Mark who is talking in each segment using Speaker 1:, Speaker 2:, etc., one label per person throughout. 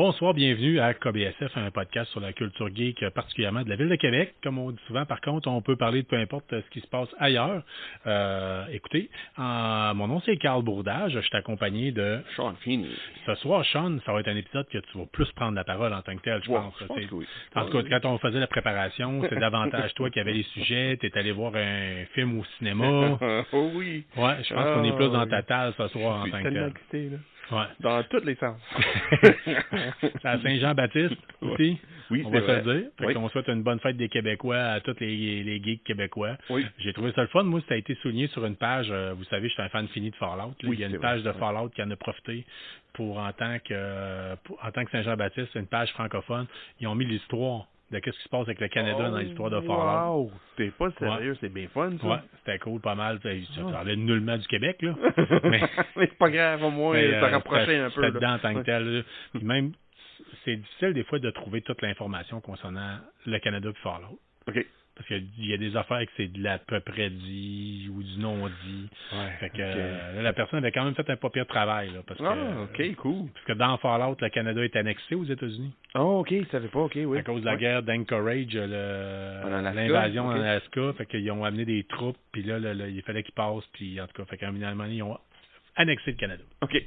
Speaker 1: Bonsoir, bienvenue à KBSF, un podcast sur la culture geek, particulièrement de la ville de Québec. Comme on dit souvent, par contre, on peut parler de peu importe ce qui se passe ailleurs. Écoutez, mon nom c'est Carl Bourdage, je suis accompagné de
Speaker 2: Sean Feeney.
Speaker 1: Ce soir, Sean, ça va être un épisode que tu vas plus prendre la parole en tant que tel, je pense.
Speaker 2: Je pense que oui.
Speaker 1: En tout cas, quand on faisait la préparation, c'est davantage toi qui avais les sujets, tu es allé voir un film au cinéma.
Speaker 2: Oh oui.
Speaker 1: Ouais, je pense qu'on est plus dans ta talle ce soir en tant que tel.
Speaker 2: Je suis tellement excité, là.
Speaker 1: Ouais.
Speaker 2: Dans tous les sens.
Speaker 1: C'est à Saint-Jean-Baptiste aussi.
Speaker 2: Oui,
Speaker 1: on
Speaker 2: c'est
Speaker 1: va
Speaker 2: vrai.
Speaker 1: se le dire. Fait
Speaker 2: Oui.
Speaker 1: qu'on souhaite une bonne fête des Québécois à tous les geeks québécois.
Speaker 2: Oui.
Speaker 1: J'ai trouvé ça le fun. Moi, ça a été souligné sur une page. Vous savez, je suis un fan fini de Fallout. Là.
Speaker 2: Oui,
Speaker 1: il y a une
Speaker 2: c'est
Speaker 1: page
Speaker 2: vrai.
Speaker 1: de Fallout qui en a profité pour en tant que Saint-Jean-Baptiste, une page francophone. Ils ont mis l'histoire de qu'est-ce qui se passe avec le Canada dans l'histoire de Fallout.
Speaker 2: Wow! T'es pas sérieux, c'est bien fun, ça.
Speaker 1: Ouais, c'était cool, pas mal. Ça parlait nullement du Québec, là.
Speaker 2: mais c'est pas grave, au moins, ça rapprochait un peu.
Speaker 1: C'était dedans en tant que tel. Là. Puis même, c'est difficile des fois de trouver toute l'information concernant le Canada et Fallout.
Speaker 2: OK.
Speaker 1: Parce qu'il y a des affaires que c'est de l'à peu près dit ou du non-dit.
Speaker 2: Ouais,
Speaker 1: fait que
Speaker 2: okay.
Speaker 1: la personne avait quand même fait un pas pire travail. Là, parce que,
Speaker 2: OK, cool.
Speaker 1: Parce que dans Fallout, le Canada est annexé aux États-Unis.
Speaker 2: Oh, OK, je savais pas, OK, oui.
Speaker 1: À cause de la guerre d'Anchorage, l'invasion en Alaska. Fait qu'ils ont amené des troupes, puis là, il fallait qu'ils passent, puis en tout cas, fait qu'à un moment donné, ils ont annexé le Canada.
Speaker 2: OK.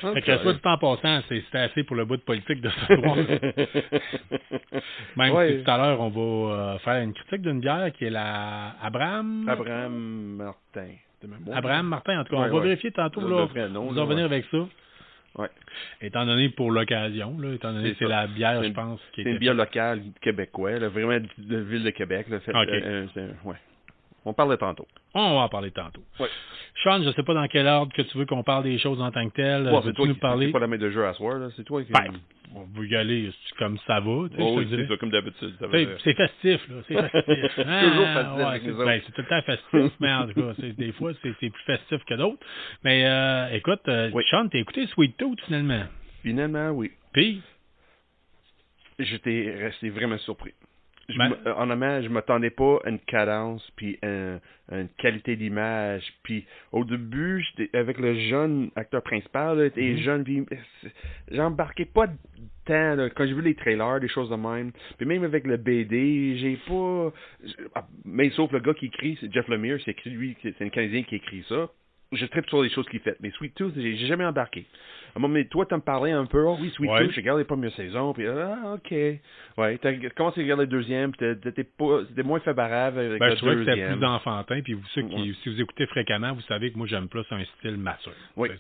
Speaker 1: Fait que soit du temps passant, c'était assez pour le bout de politique de ce soir. Même si tout à l'heure, on va faire une critique d'une bière qui est la Abraham
Speaker 2: Martin.
Speaker 1: Abraham Martin, en tout cas. On va vérifier tantôt. Là, on va revenir avec ça.
Speaker 2: Ouais.
Speaker 1: Étant donné pour l'occasion, là, étant donné que c'est la bière, je pense.
Speaker 2: C'est une bière locale québécoise, là, vraiment de ville de Québec. Là, ouais. On parle tantôt.
Speaker 1: On va en parler tantôt.
Speaker 2: Ouais.
Speaker 1: Sean, je ne sais pas dans quel ordre que tu veux qu'on parle des choses en tant que tel.
Speaker 2: C'est toi qui parler? C'est pas la main de jeu à soir, là. C'est toi qui...
Speaker 1: on va y aller comme ça va.
Speaker 2: Oui, c'est ça, comme d'habitude.
Speaker 1: C'est festif, là. C'est festif.
Speaker 2: Toujours festif.
Speaker 1: C'est tout le temps festif, mais en tout cas, des fois, c'est plus festif que d'autres. Mais écoute, Sean, t'as écouté Sweet Tooth, finalement?
Speaker 2: Finalement, oui.
Speaker 1: Puis?
Speaker 2: J'étais resté vraiment surpris. Honnêtement, je m'attendais pas à une cadence, puis une qualité d'image. Puis au début, j'étais avec le jeune acteur principal, là, et jeune, puis j'embarquais pas tant là, quand j'ai vu les trailers, des choses de même. Puis même avec le BD, j'ai pas... Mais sauf le gars qui écrit, c'est Jeff Lemire, c'est un Canadien qui écrit ça. Je tripe sur les choses qu'il fait. Mais Sweet Tooth, j'ai jamais embarqué. À un moment donné, toi, tu me parlais un peu. Oh oui, Sweet Tooth, j'ai regardé les premières saisons. Puis, OK. Ouais, t'as commencé à regarder le deuxième. Puis c'était moins favorable avec le deuxième.
Speaker 1: Je trouvais que c'était plus enfantin. Puis si vous écoutez fréquemment, vous savez que moi, j'aime plus un style mature.
Speaker 2: Oui.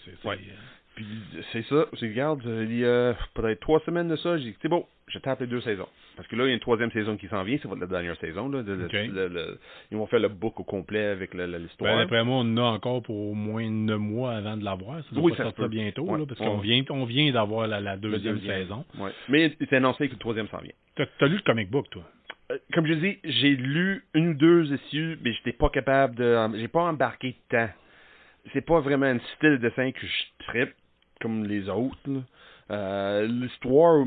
Speaker 2: Puis c'est ça. Regarde, il y a peut-être 3 semaines de ça, j'ai dit, c'est bon, je tape les 2 saisons. Parce que là, il y a une 3e saison qui s'en vient, c'est la dernière saison. Là, ils vont faire le book au complet avec l'histoire.
Speaker 1: D'après moi, on en a encore pour au moins 9 mois avant de l'avoir. Ça doit sortir bientôt, là, parce qu'on vient d'avoir la 2e saison.
Speaker 2: Ouais. Mais c'est annoncé que le 3e s'en vient.
Speaker 1: T'as lu le comic book, toi?
Speaker 2: Comme je dis, j'ai lu 1 ou 2 issues, mais j'étais pas capable de... J'ai pas embarqué de temps. C'est pas vraiment un style de dessin que je trippe, comme les autres, là. L'histoire,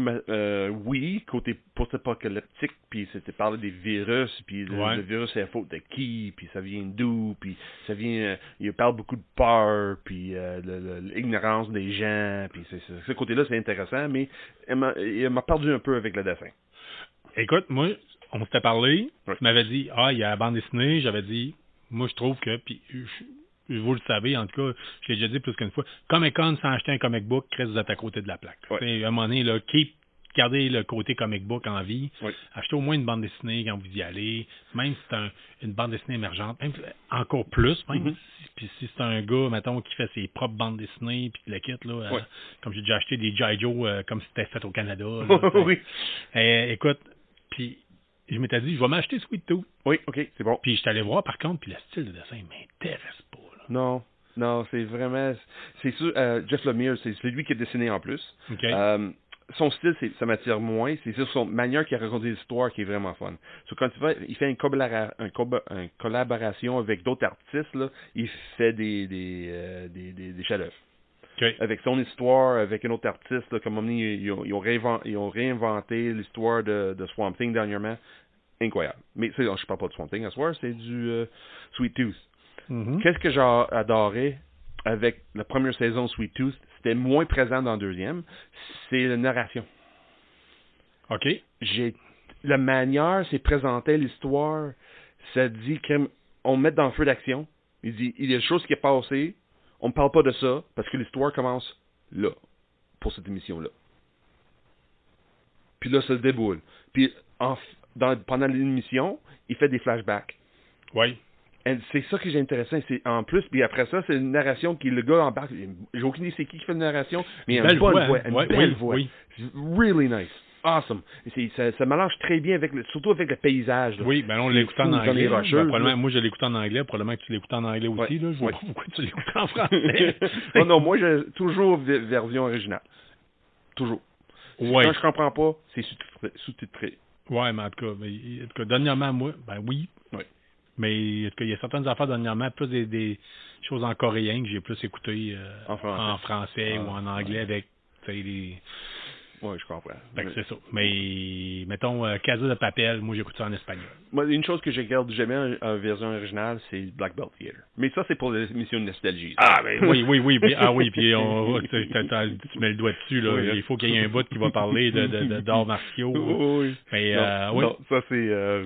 Speaker 2: oui, côté post-apocalyptique, puis c'était parler des virus, puis le virus c'est la faute de qui, puis ça vient d'où, puis ça vient, il parle beaucoup de peur, puis l'ignorance des gens, puis ce côté-là c'est intéressant, mais il m'a perdu un peu avec le dessin.
Speaker 1: Écoute, moi, on s'était parlé, tu m'avais dit, il y a la bande dessinée, j'avais dit, moi je trouve que, puis vous le savez, en tout cas, je l'ai déjà dit plus qu'une fois, Comic-Con sans acheter un comic book, Chris, vous êtes à côté de la plaque. À un moment donné, là, gardez le côté comic book en vie, achetez au moins une bande dessinée quand vous y allez, même si c'est une bande dessinée émergente, même encore plus, même si c'est un gars, mettons, qui fait ses propres bandes dessinées, puis le kit, là, comme j'ai déjà acheté des G.I. Joe comme si c'était fait au Canada. Là, écoute, puis je m'étais dit, je vais m'acheter Sweet Tooth.
Speaker 2: Oui, OK, c'est bon.
Speaker 1: Puis je suis allé voir, par contre, puis le style de dessin m'intéresse pas. Là.
Speaker 2: Non, c'est vraiment... C'est sûr, Jeff Lemire, c'est lui qui a dessiné en plus.
Speaker 1: Okay.
Speaker 2: Son style, ça m'attire moins. C'est sur son manière qu'il a raconté l'histoire qui est vraiment fun. Quand il fait une collaboration avec d'autres artistes, là, il fait des chefs-d'œuvre.
Speaker 1: Okay.
Speaker 2: Avec son histoire, avec un autre artiste, là, comme ils ont réinventé l'histoire de Swamp Thing dernièrement. Incroyable. Mais je parle pas de Swamp Thing à ce soir, c'est du Sweet Tooth. Qu'est-ce que j'ai adoré? avec la première saison Sweet Tooth, c'était moins présent dans la deuxième, c'est la narration.
Speaker 1: OK.
Speaker 2: La manière c'est présenté l'histoire, ça dit qu'on met dans le feu d'action. Il dit, il y a des choses qui est passées, on ne parle pas de ça, parce que l'histoire commence là, pour cette émission-là. Puis là, ça se déboule. Puis pendant l'émission, il fait des flashbacks.
Speaker 1: Oui.
Speaker 2: Et c'est ça que j'ai intéressant. C'est, en plus, puis après ça, c'est une narration qui le gars embarque. J'ai aucune idée c'est qui fait la narration, mais il y a une bonne voix. Une belle voix.
Speaker 1: Oui.
Speaker 2: Really nice. Awesome. Ça mélange très bien, surtout avec le paysage. Là.
Speaker 1: Oui, ben on l'écoute en anglais.
Speaker 2: Rocheuses,
Speaker 1: moi, je l'écoute en anglais. Probablement que tu l'écoutes en anglais aussi. Là. Je vois pas pourquoi tu l'écoutes en français.
Speaker 2: non, moi, j'ai toujours version originale. Toujours.
Speaker 1: Ouais.
Speaker 2: Quand je comprends pas, c'est sous-titré.
Speaker 1: Ouais, mais en tout cas, dernièrement, moi, ben oui.
Speaker 2: Oui.
Speaker 1: Mais en tout cas, il y a certaines affaires dernièrement, plus des choses en coréen que j'ai plus écoutées en français ou en anglais avec les...
Speaker 2: Oui, je comprends.
Speaker 1: C'est ça. Mais, mettons, Casa de Papel, moi, j'écoute ça en espagnol.
Speaker 2: Moi, une chose que je garde jamais en version originale, c'est Black Belt Theater. Mais ça, c'est pour l'émission de nostalgie.
Speaker 1: Ah, ben oui. Puis tu mets le doigt dessus, là. Oui, il faut qu'il y ait un bout qui va parler d'arts martiaux.
Speaker 2: Oui.
Speaker 1: Mais,
Speaker 2: non, ça, c'est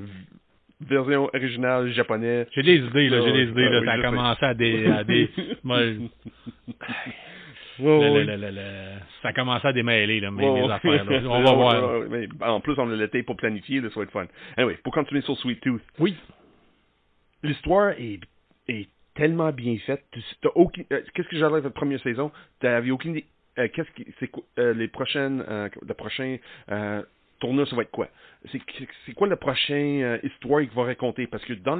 Speaker 2: version originale japonais.
Speaker 1: J'ai des idées, là. Ça a commencé à des ça a commencé à démêler, là, mes affaires. Là. On va voir.
Speaker 2: Mais en plus, on a l'été pour planifier, là, ça va être fun. Anyway, pour continuer sur Sweet Tooth.
Speaker 1: Oui.
Speaker 2: L'histoire est tellement bien faite. Qu'est-ce que j'allais avec la première saison? T'avais aucune idée. Les prochains tournures, ça va être quoi? C'est quoi la prochaine histoire qu'il va raconter? Parce que dans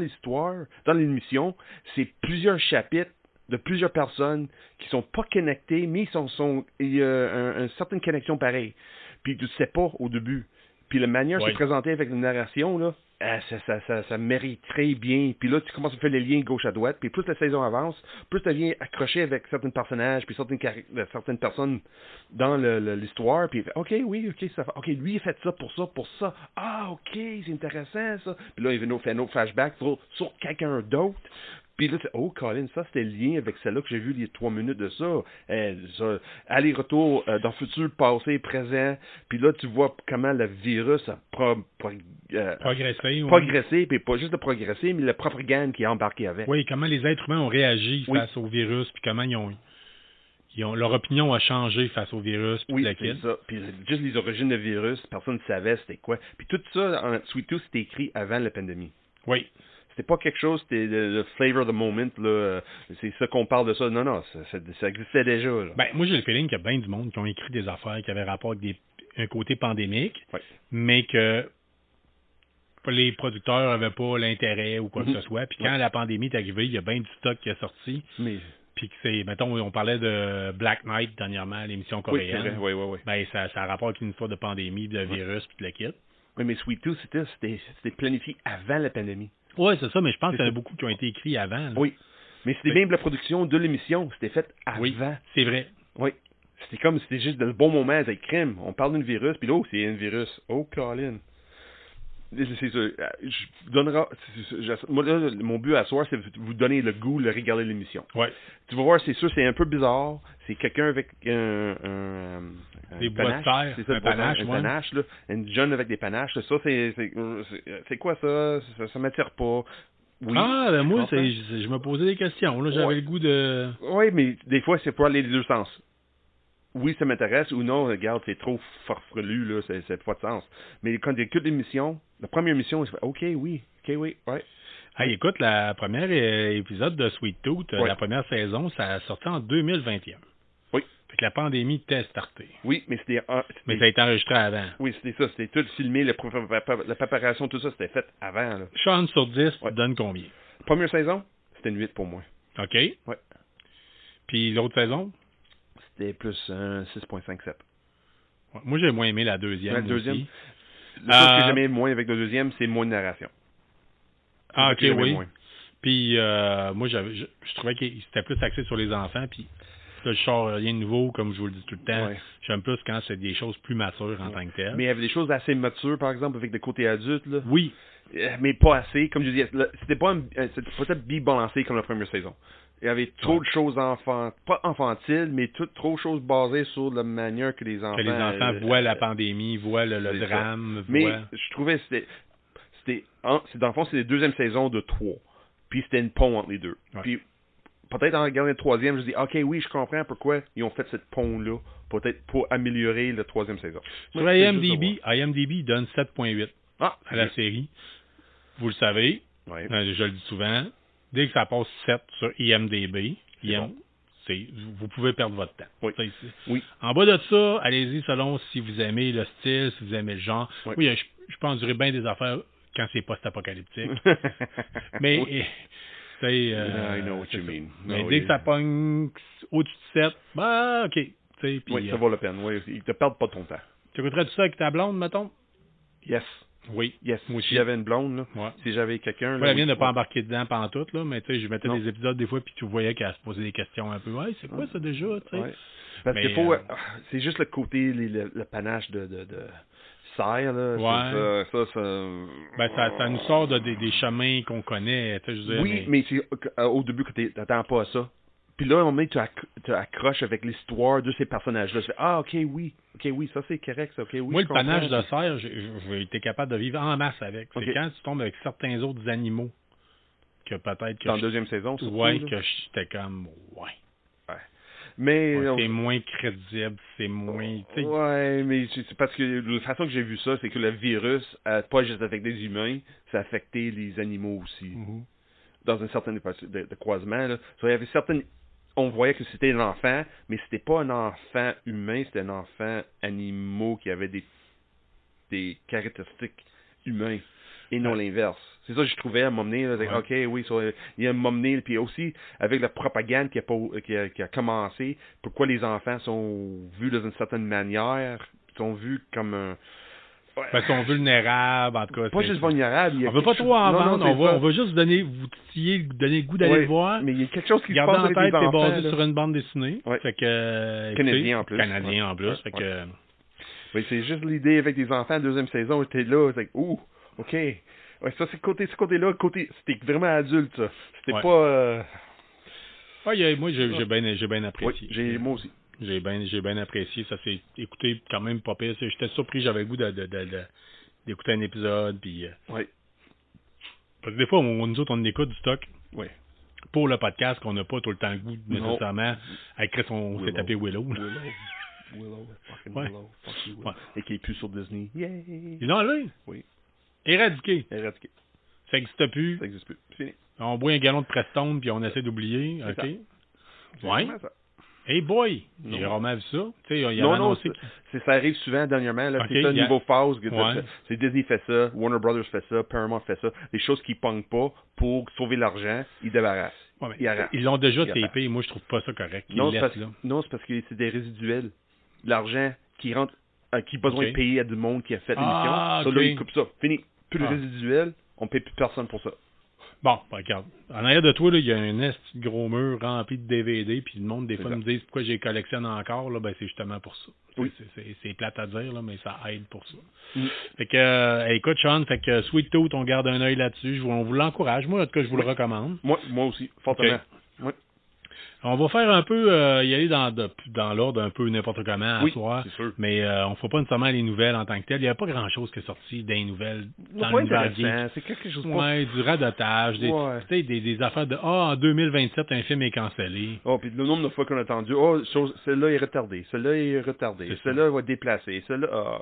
Speaker 2: l'émission, c'est plusieurs chapitres de plusieurs personnes qui sont pas connectées, mais il y a une certaine connexion pareille. Puis tu sais pas au début. Puis la manière de se présenter avec la narration, là, ça mérite très bien. Puis là, tu commences à faire les liens gauche à droite. Puis plus la saison avance, plus tu deviens accroché avec certains personnages, puis certaines personnes dans l'histoire. Puis OK, ça fait. OK, lui, il fait ça. Ah, OK, c'est intéressant, ça. Puis là, il fait un autre flashback sur quelqu'un d'autre. Puis là, Colin, ça, c'était le lien avec celle-là que j'ai vu il y a 3 minutes de ça. Aller-retour dans le futur, passé, présent. Puis là, tu vois comment le virus a progressé, puis pas juste de progresser, mais la propagande qui est embarquée avec.
Speaker 1: Oui, comment les êtres humains ont réagi face au virus, puis comment leur opinion a changé face au virus. Puis
Speaker 2: c'est ça. Puis juste les origines du virus, personne ne savait c'était quoi. Puis tout ça, en Sweet Tooth, c'était écrit avant la pandémie.
Speaker 1: Oui.
Speaker 2: C'était pas quelque chose, c'était le flavor of the moment, là. C'est ça qu'on parle de ça. Non, ça existait déjà, là.
Speaker 1: Ben, moi, j'ai le feeling qu'il y a bien du monde qui ont écrit des affaires qui avaient rapport avec un côté pandémique, mais que les producteurs n'avaient pas l'intérêt ou quoi que ce soit. Puis quand la pandémie est arrivée, il y a bien du stock qui est sorti. Puis que c'est, mettons, on parlait de Black Knight dernièrement, l'émission coréenne.
Speaker 2: Oui.
Speaker 1: Ben, ça a rapport avec une histoire de pandémie, de virus, puis de la kit.
Speaker 2: Oui, mais Sweet Tooth, c'était planifié avant la pandémie.
Speaker 1: Oui, c'est ça, mais je pense qu'il y en a beaucoup qui ont été écrits avant. Là.
Speaker 2: Oui, mais c'était même la production de l'émission, c'était fait avant.
Speaker 1: Oui, c'est vrai.
Speaker 2: Oui, c'était juste dans le bon moment, avec crime. On parle d'un virus, puis là, c'est un virus. Oh, Colin. C'est ça. Moi, là, mon but à soir, c'est de vous donner le goût de regarder l'émission.
Speaker 1: Oui.
Speaker 2: Tu vas voir, c'est sûr, c'est un peu bizarre. C'est quelqu'un avec
Speaker 1: des panaches.
Speaker 2: C'est ça, un panache, là. Une jeune avec des panaches. Ça, c'est quoi ça? Ça m'attire pas. Oui,
Speaker 1: moi, je me posais des questions. Là, j'avais le goût de...
Speaker 2: Oui, mais des fois, c'est pour aller les deux sens. Oui, ça m'intéresse, ou non, regarde, c'est trop farfelu, là, ça n'a pas de sens. Mais quand tu écoutes l'émission, la première émission, je fais OK, oui, ouais.
Speaker 1: Hey, écoute, la première épisode de Sweet Tooth, la première saison, ça a sorti en 2021.
Speaker 2: Oui.
Speaker 1: Fait que la pandémie était startée.
Speaker 2: Oui, mais
Speaker 1: mais ça a été enregistré avant.
Speaker 2: Oui, c'était ça, c'était tout filmé, la préparation, tout ça, c'était fait avant, là.
Speaker 1: Chance sur 10, tu donnes combien?
Speaker 2: Première saison, c'était une 8 pour moi.
Speaker 1: OK.
Speaker 2: Ouais.
Speaker 1: Puis l'autre saison?
Speaker 2: C'était plus un 6.57.
Speaker 1: Ouais, moi, j'ai moins aimé la deuxième.
Speaker 2: La deuxième. Aussi. La chose que j'aimais moins avec la deuxième, c'est moins de narration.
Speaker 1: Ah, OK, oui. Puis, moi, je trouvais que c'était plus axé sur les enfants. Puis, là, je sors rien de nouveau, comme je vous le dis tout le temps. Ouais. J'aime plus quand c'est des choses plus matures en tant que telles.
Speaker 2: Mais il y avait des choses assez matures, par exemple, avec des côtés adultes, là.
Speaker 1: Oui.
Speaker 2: Mais pas assez. Comme je disais, c'était peut-être bien balancé comme la première saison. Il y avait trop de choses pas infantiles, mais trop de choses basées sur la manière que les enfants...
Speaker 1: Que les enfants voient la pandémie, voient le drame,
Speaker 2: Mais je trouvais que dans le fond, c'est la deuxième saison de 3. Puis c'était une pont entre les deux.
Speaker 1: Ouais.
Speaker 2: Puis peut-être en regardant le troisième, je dis, OK, oui, je comprends pourquoi ils ont fait cette pont-là. Peut-être pour améliorer la troisième saison.
Speaker 1: Sur IMDb donne 7.8 à la série. Vous le savez, je le dis souvent, dès que ça passe 7 sur IMDb, vous pouvez perdre votre temps.
Speaker 2: Oui.
Speaker 1: En bas de ça, allez-y selon si vous aimez le style, si vous aimez le genre. Oui, je peux endurer bien des affaires quand c'est post-apocalyptique. Mais,
Speaker 2: I know what you mean.
Speaker 1: Mais dès que ça pogne au-dessus de 7, OK.
Speaker 2: Oui, ça vaut la peine. Oui, ils te perdent pas ton temps.
Speaker 1: Tu écouterais tout ça avec ta blonde, mettons?
Speaker 2: Yes.
Speaker 1: Oui.
Speaker 2: Yes.
Speaker 1: Moi aussi.
Speaker 2: Si j'avais une blonde, là, si j'avais quelqu'un...
Speaker 1: Elle vient de pas embarquer dedans pantoute, là, mais tu sais, je mettais des épisodes des fois, puis tu voyais qu'elle se posait des questions un peu. Ouais, c'est quoi ça déjà, tu sais?
Speaker 2: Parce que c'est juste le côté, le panache de serre, là.
Speaker 1: Ça nous sort des chemins qu'on connaît, tu sais, je veux dire.
Speaker 2: Oui, mais au début, quand t'attends pas à ça. Puis là, à un moment donné, tu accroches avec l'histoire de ces personnages-là. Tu fais, OK, ça c'est correct, ça, OK, oui.
Speaker 1: Moi, le panache de serre, j'ai été capable de vivre en masse avec. C'est quand tu tombes avec certains autres animaux que peut-être que...
Speaker 2: Dans la deuxième saison, surtout.
Speaker 1: Ouais, que j'étais comme,
Speaker 2: Mais...
Speaker 1: c'est moins crédible, c'est moins...
Speaker 2: Ouais, mais c'est parce que la façon que j'ai vu ça, c'est que le virus, pas juste avec des humains, ça affectait les animaux aussi.
Speaker 1: Mm-hmm.
Speaker 2: Dans une certaine de croisement, là. Il y avait certaines... On voyait que c'était un enfant, mais c'était pas un enfant humain, c'était un enfant animaux qui avait des caractéristiques humaines et non l'inverse. C'est ça que je trouvais à un moment donné. Là, OK, oui, il y a un moment donné, puis aussi avec la propagande qui a commencé, pourquoi les enfants sont vus d'une certaine manière, sont vus comme un...
Speaker 1: Ils sont vulnérables, en tout cas.
Speaker 2: Pas juste vulnérables.
Speaker 1: On veut pas trop en vendre, on va juste vous titiller, donner le goût d'aller le voir.
Speaker 2: Mais il y a quelque chose qui se
Speaker 1: passe
Speaker 2: passe avec
Speaker 1: les enfants. Garder en tête, c'est basé
Speaker 2: là.
Speaker 1: sur une bande dessinée. Fait que,
Speaker 2: Canadien en plus.
Speaker 1: Canadien en plus. Fait que...
Speaker 2: Mais c'est juste l'idée avec des enfants, deuxième saison, j'étais là, c'est OK. Ouais, ça, c'est ce côté-là, c'était vraiment adulte, ça. C'était pas...
Speaker 1: moi, j'ai bien apprécié.
Speaker 2: Oui, moi aussi.
Speaker 1: J'ai bien apprécié. Ça s'est écouté quand même pas pire. J'étais surpris, j'avais le goût d'écouter un épisode. Puis,
Speaker 2: parce
Speaker 1: que des fois, nous autres, on écoute du stock.
Speaker 2: Oui.
Speaker 1: Pour le podcast, qu'on n'a pas tout le temps le goût nécessairement. Avec Chris, on s'est tapé Willow.
Speaker 2: Willow. Fuck you, Willow. Et qui est plus sur Disney. Yay!
Speaker 1: Ils l'ont enlevé?
Speaker 2: Oui.
Speaker 1: Éradiqué. Ça n'existe plus.
Speaker 2: Ça n'existe plus. Fini.
Speaker 1: On boit un gallon de Prestone, puis on essaie d'oublier. OK.
Speaker 2: Ouais.
Speaker 1: Hey boy! J'ai rarement vu ça.
Speaker 2: Ça arrive souvent dernièrement. Là, c'est ça, niveau phase. C'est Disney fait ça, Warner Brothers fait ça, Paramount fait ça. Des choses qui ne pognent pas pour sauver l'argent, ils débarrassent.
Speaker 1: Ils l'ont déjà tapé. Moi, je trouve pas ça correct.
Speaker 2: Non, c'est parce que c'est des résiduels. L'argent qui rentre, qui a besoin de payer à du monde qui a fait l'émission. Ça, là, ils coupent ça. Fini. Plus de résiduels, on ne paye plus personne pour ça.
Speaker 1: Bon, regarde. En arrière de toi, il y a un gros mur rempli de DVD, puis le monde, des fois, me dit pourquoi j'ai collectionne encore. Là, c'est justement pour ça.
Speaker 2: Oui.
Speaker 1: C'est plate à dire, là, mais ça aide pour ça. Fait que, écoute, Sean, Sweet Tooth, on garde un œil là-dessus. On vous l'encourage. Moi, en tout cas, je vous le recommande.
Speaker 2: Moi aussi, fortement.
Speaker 1: Oui. On va faire un peu, y aller dans l'ordre un peu n'importe comment à soir, mais on ne fera pas nécessairement les nouvelles en tant que telles. Il n'y a pas grand-chose qui est sorti des nouvelles dans l'univers geek.
Speaker 2: C'est quelque chose
Speaker 1: du radotage, des affaires de en 2027, un film est cancellé.
Speaker 2: Puis le nombre de fois qu'on a entendu, celui-là est retardé, celui-là va être déplacé, celui-là...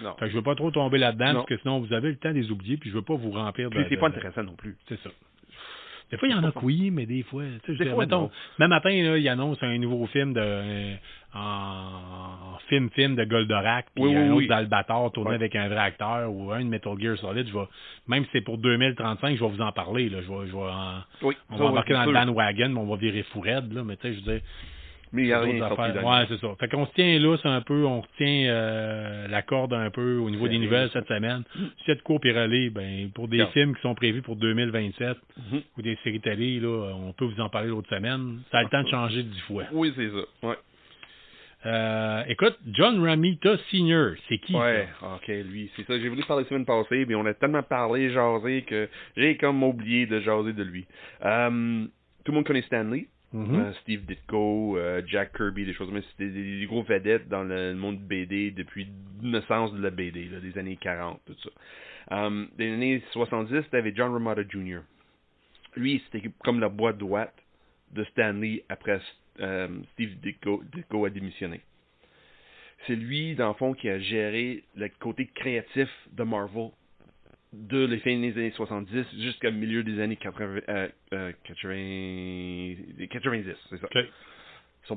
Speaker 2: non.
Speaker 1: Fait que je veux pas trop tomber là-dedans, parce que sinon vous avez le temps de les oublier, puis je veux pas vous remplir de...
Speaker 2: Puis c'est pas intéressant non plus.
Speaker 1: C'est ça. Des fois, il y en a que oui, mais des fois... Mettons, même matin, là, il annonce un nouveau film en film de Goldorak, puis un autre d'Albator tourné avec un vrai acteur, ou un de Metal Gear Solid. Même si c'est pour 2035, je vais vous en parler. Là. On va embarquer dans le bandwagon, mais on va virer fou raide. Là, mais tu sais, je veux dire...
Speaker 2: Mais il n'y a rien sorti
Speaker 1: ouais, c'est ça. Fait qu'on se tient là, c'est un peu, on retient la corde un peu au niveau des nouvelles cette semaine. S'il y a de quoi péroler, pour des films qui sont prévus pour 2027 ou des séries télé, là, on peut vous en parler l'autre semaine. Ça a le temps de changer 10 fois.
Speaker 2: Oui, c'est ça. Ouais.
Speaker 1: Écoute, John Romita Sr., c'est qui ça?
Speaker 2: OK, lui, c'est ça. J'ai voulu parler la semaine passée, mais on a tellement parlé, jasé, que j'ai comme oublié de jaser de lui. Tout le monde connaît Stan Lee. Steve Ditko, Jack Kirby, des choses comme ça. C'était des gros vedettes dans le monde BD depuis la naissance de la BD, là, des années 40, tout ça. Dans les années 70, t'avais John Romita Jr. Lui, c'était comme la boîte droite de Stan Lee après Steve Ditko a démissionné. C'est lui, dans le fond, qui a géré le côté créatif de Marvel de les fins des années 70 jusqu'au milieu des années 90, c'est ça.
Speaker 1: Okay.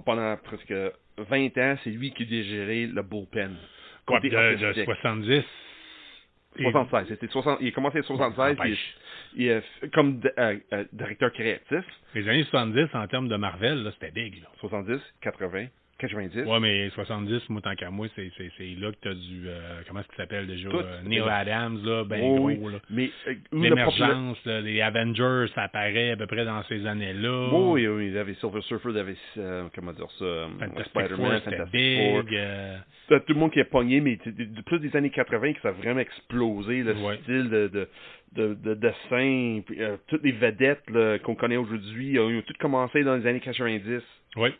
Speaker 2: Pendant presque 20 ans, c'est lui qui a géré le bullpen.
Speaker 1: Côté de 70.
Speaker 2: 76. C'était 60, il a commencé en 76 puis comme directeur créatif.
Speaker 1: Les années 70, en termes de Marvel, là, c'était big. Là.
Speaker 2: 70, 80, 90.
Speaker 1: Ouais, mais 70, moi, tant qu'à moi, c'est là que tu as du... comment est-ce qu'il s'appelle déjà? Neil Adams, là, gros. Là.
Speaker 2: Mais,
Speaker 1: l'émergence, là, les Avengers, ça apparaît à peu près dans ces années-là.
Speaker 2: Oui, il avait Silver Surfer, il avait, comment dire ça, Spider-Man, Fantastic Four. Tout le monde qui est pogné, mais plus des années 80 que ça a vraiment explosé, le style de dessin, toutes les vedettes qu'on connaît aujourd'hui, ils ont tout commencé dans les années 90.
Speaker 1: Oui.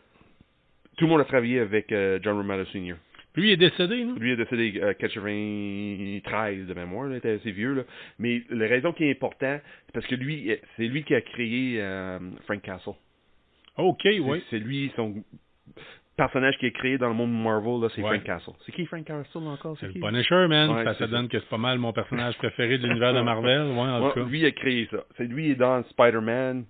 Speaker 2: Tout le monde a travaillé avec John Romita Sr.
Speaker 1: Lui, il est décédé, non?
Speaker 2: Lui, il est décédé 93 de mémoire, là, il était assez vieux. Là. Mais la raison qui est importante, c'est parce que lui, c'est lui qui a créé Frank Castle.
Speaker 1: OK, oui.
Speaker 2: C'est lui, son personnage qui est créé dans le monde Marvel, là, c'est Frank Castle. C'est qui Frank Castle encore?
Speaker 1: C'est le Punisher, man. Ça donne que c'est pas mal mon personnage préféré de l'univers de Marvel. Ouais, en tout cas.
Speaker 2: Lui a créé ça. C'est lui dans Spider-Man.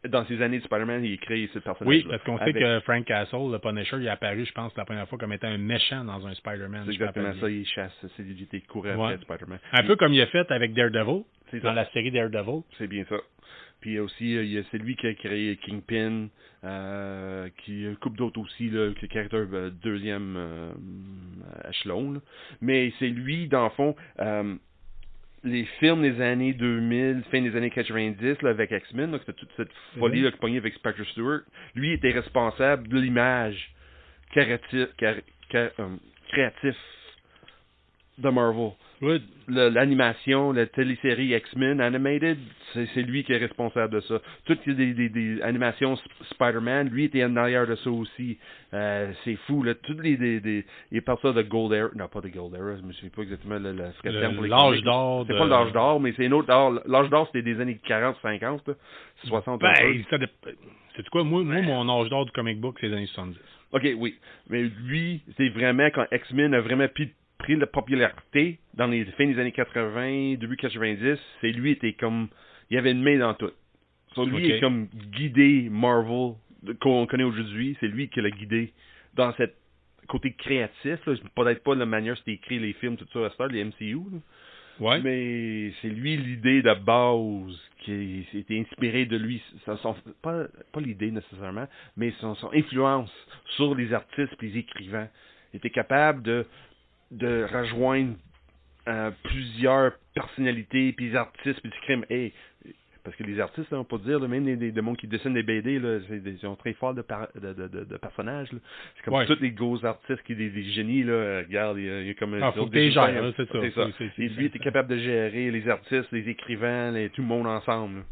Speaker 2: Dans ces années de Spider-man, il a créé ce personnage.
Speaker 1: Oui, parce qu'on sait que Frank Castle, le Punisher, il est apparu, je pense, la première fois comme étant un méchant dans un Spider-Man.
Speaker 2: C'est exactement ça, il chasse, c'est lui qui courait après Spider-Man.
Speaker 1: Un peu comme il a fait avec Daredevil, dans la série Daredevil.
Speaker 2: C'est bien ça. Puis aussi, c'est lui qui a créé Kingpin, qui a une couple d'autres aussi, là, qui est caractère deuxième échelon. Là. Mais c'est lui, dans le fond... les films des années 2000, fin des années 90, là, avec X-Men, là, c'était toute cette folie là, qui pognait avec Patrick Stewart. Lui était responsable de l'image créatif de Marvel.
Speaker 1: Oui.
Speaker 2: L'animation, la télésérie X-Men Animated, c'est lui qui est responsable de ça. Toutes des animations Spider-Man, lui était en arrière de ça aussi. C'est fou, là. Toutes il parle ça de Gold Era. Non, pas de Gold Era, je me souviens pas exactement
Speaker 1: l'âge d'or.
Speaker 2: C'est pas l'âge d'or, mais c'est un autre âge. L'âge d'or, c'était des années 40, 50, là. 60.
Speaker 1: C'est quoi? Moi, mon âge d'or du comic book, c'est les années 70.
Speaker 2: OK, oui. Mais lui, c'est vraiment quand X-Men a vraiment pris la popularité dans les fins des années 80, début 90, c'est lui était comme... Il avait une main dans tout. Lui est comme guidé Marvel qu'on connaît aujourd'hui. C'est lui qui l'a guidé dans cette côté créatif. Là. Peut-être pas la manière c'était écrit les films, tout ça, les MCU. Là.
Speaker 1: Ouais.
Speaker 2: Mais c'est lui l'idée de base qui était inspiré de lui. Pas l'idée nécessairement, mais son influence sur les artistes et les écrivains. Il était capable de rejoindre plusieurs personnalités, puis les artistes, puis du crime. Hey, parce que les artistes, on peut dire, là, même des mondes qui dessinent des BD, là, ils sont très forts de personnages. Là. C'est comme tous les gros artistes, des génies, là, regarde, il y a comme
Speaker 1: faut que t'es gères, c'est ça.
Speaker 2: Et lui était capable de gérer les artistes, les écrivains, tout le monde ensemble. Là.